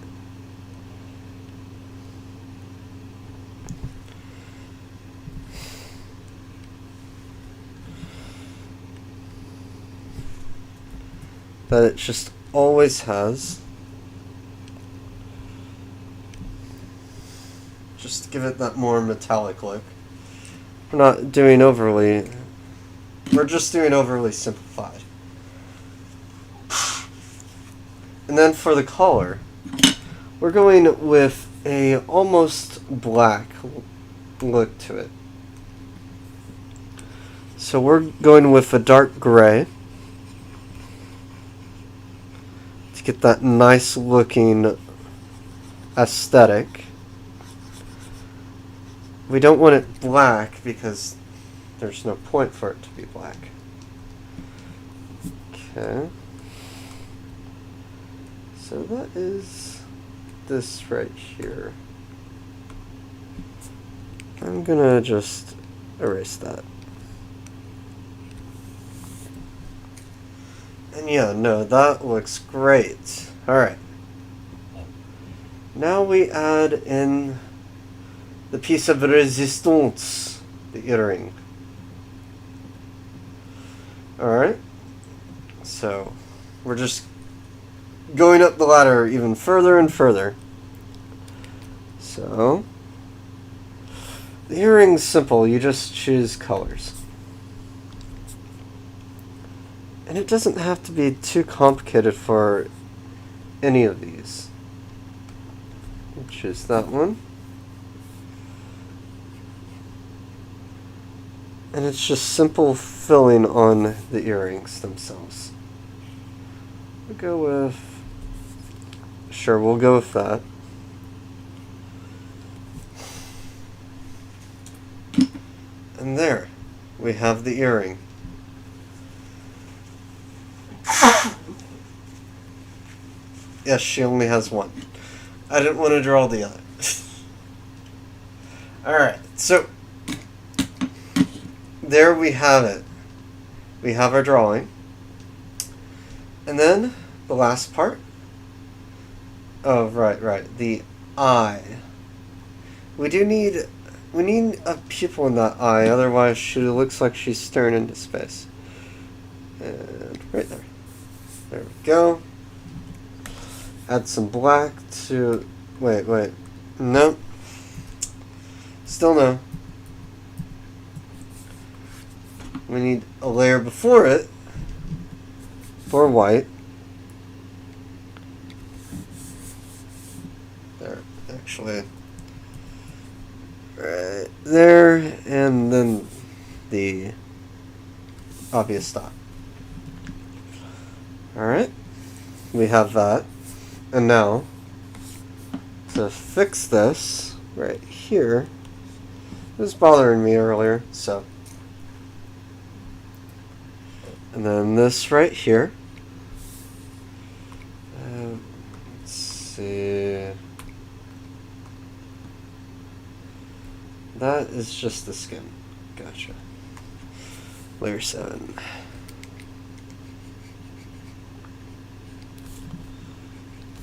that it just always has. Just to give it that more metallic look. We're not doing overly, we're just doing overly simplified. And then for the collar, we're going with a almost black look to it. So we're going with a dark gray to get that nice looking aesthetic. We don't want it black because there's no point for it to be black. Okay. So that is this right here. I'm gonna just erase that. And yeah, no, that looks great. Alright. Now we add in the piece of resistance, the earring. Alright. So, we're just going up the ladder even further and further. So, the earring's simple. You just choose colors. And it doesn't have to be too complicated for any of these. We'll choose that one. And it's just simple filling on the earrings themselves. We'll go with... Sure, we'll go with that. And there, we have the earring. Yes, she only has one. I didn't want to draw the other. Alright, so there we have it. We have our drawing. And then the last part. Oh, right. The eye. We need a pupil in that eye, otherwise she looks like she's staring into space. And right there. There we go. Add some black to... Wait. No. Still no. We need a layer before it for white. There, actually. Right there, and then the obvious dot. Alright, we have that. And now, to fix this right here, it was bothering me earlier, so. And then this right here. Let's see. That is just the skin. Gotcha. Layer 7.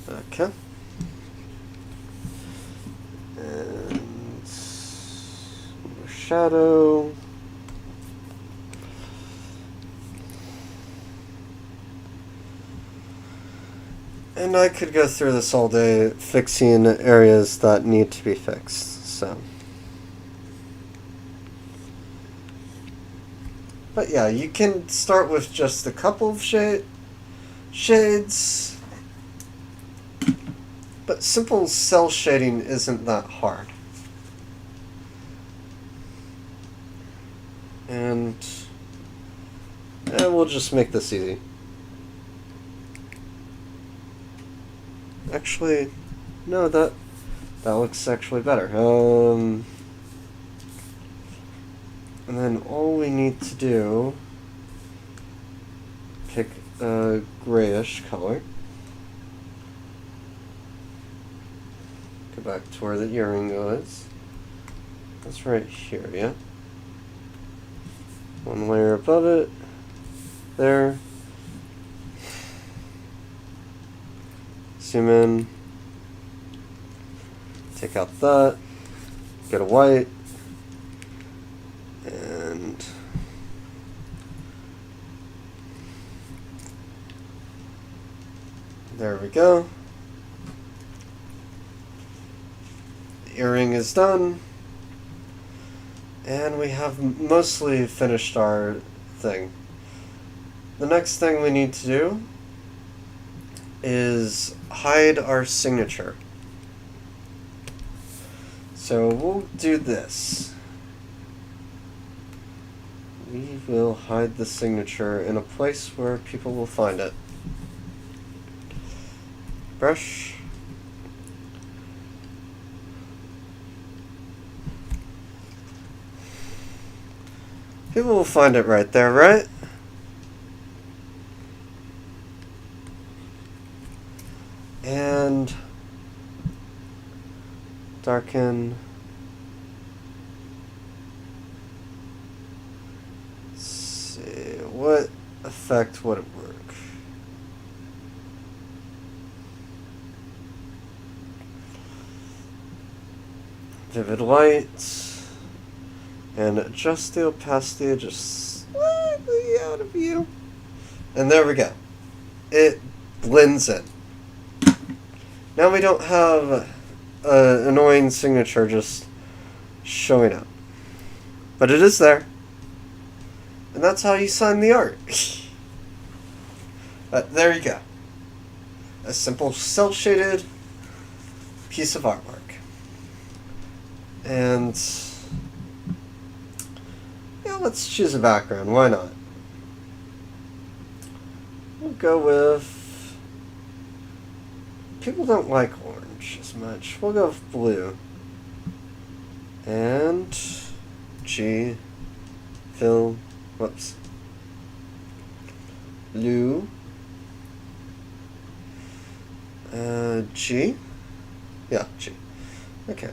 Okay. And more shadow. And I could go through this all day fixing areas that need to be fixed, so. But yeah, you can start with just a couple of shades. But simple cell shading isn't that hard. And we'll just make this easy. Actually, no, that looks actually better. And then all we need to do, pick a grayish color. Go back to where the earring was. That's right here, yeah. One layer above it. There. Zoom in. Take out that. Get a white. And there we go. The earring is done. And we have mostly finished our thing. The next thing we need to do is hide our signature. So we'll do this. We will hide the signature in a place where people will find it. Brush. People will find it right there, right? And darken. Let's see, what effect would it work? Vivid light. And adjust the opacity just slightly out of view. And there we go. It blends in. Now we don't have an annoying signature just showing up. But it is there. And that's how you sign the art. There you go. A simple cel-shaded piece of artwork. And yeah, let's choose a background. Why not? We'll go with... People don't like orange as much. We'll go with blue. And G. Fill. Whoops. Blue. G. Yeah, G. Okay.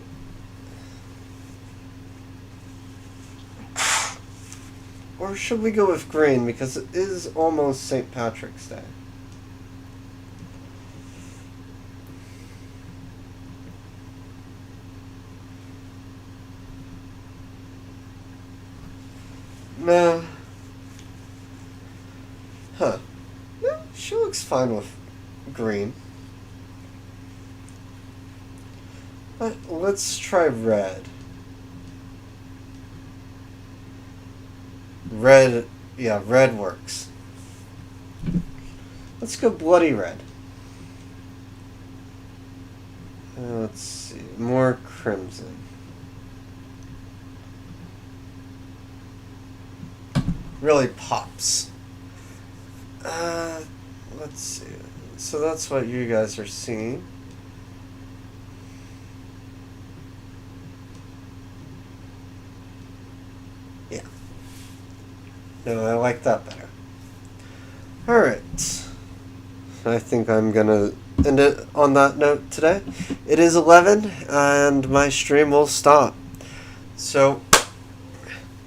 Or should we go with green because it is almost St. Patrick's Day? Nah. Huh. No, she looks fine with green. But let's try red. Red, yeah, red works. Let's go bloody red. Let's see, more crimson. Really pops. Let's see. So that's what you guys are seeing. Yeah. No, I like that better. Alright. I think I'm gonna end it on that note today. It is 11 and my stream will stop. So,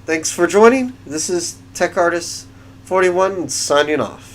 thanks for joining. This is Tech Artist 41 signing off.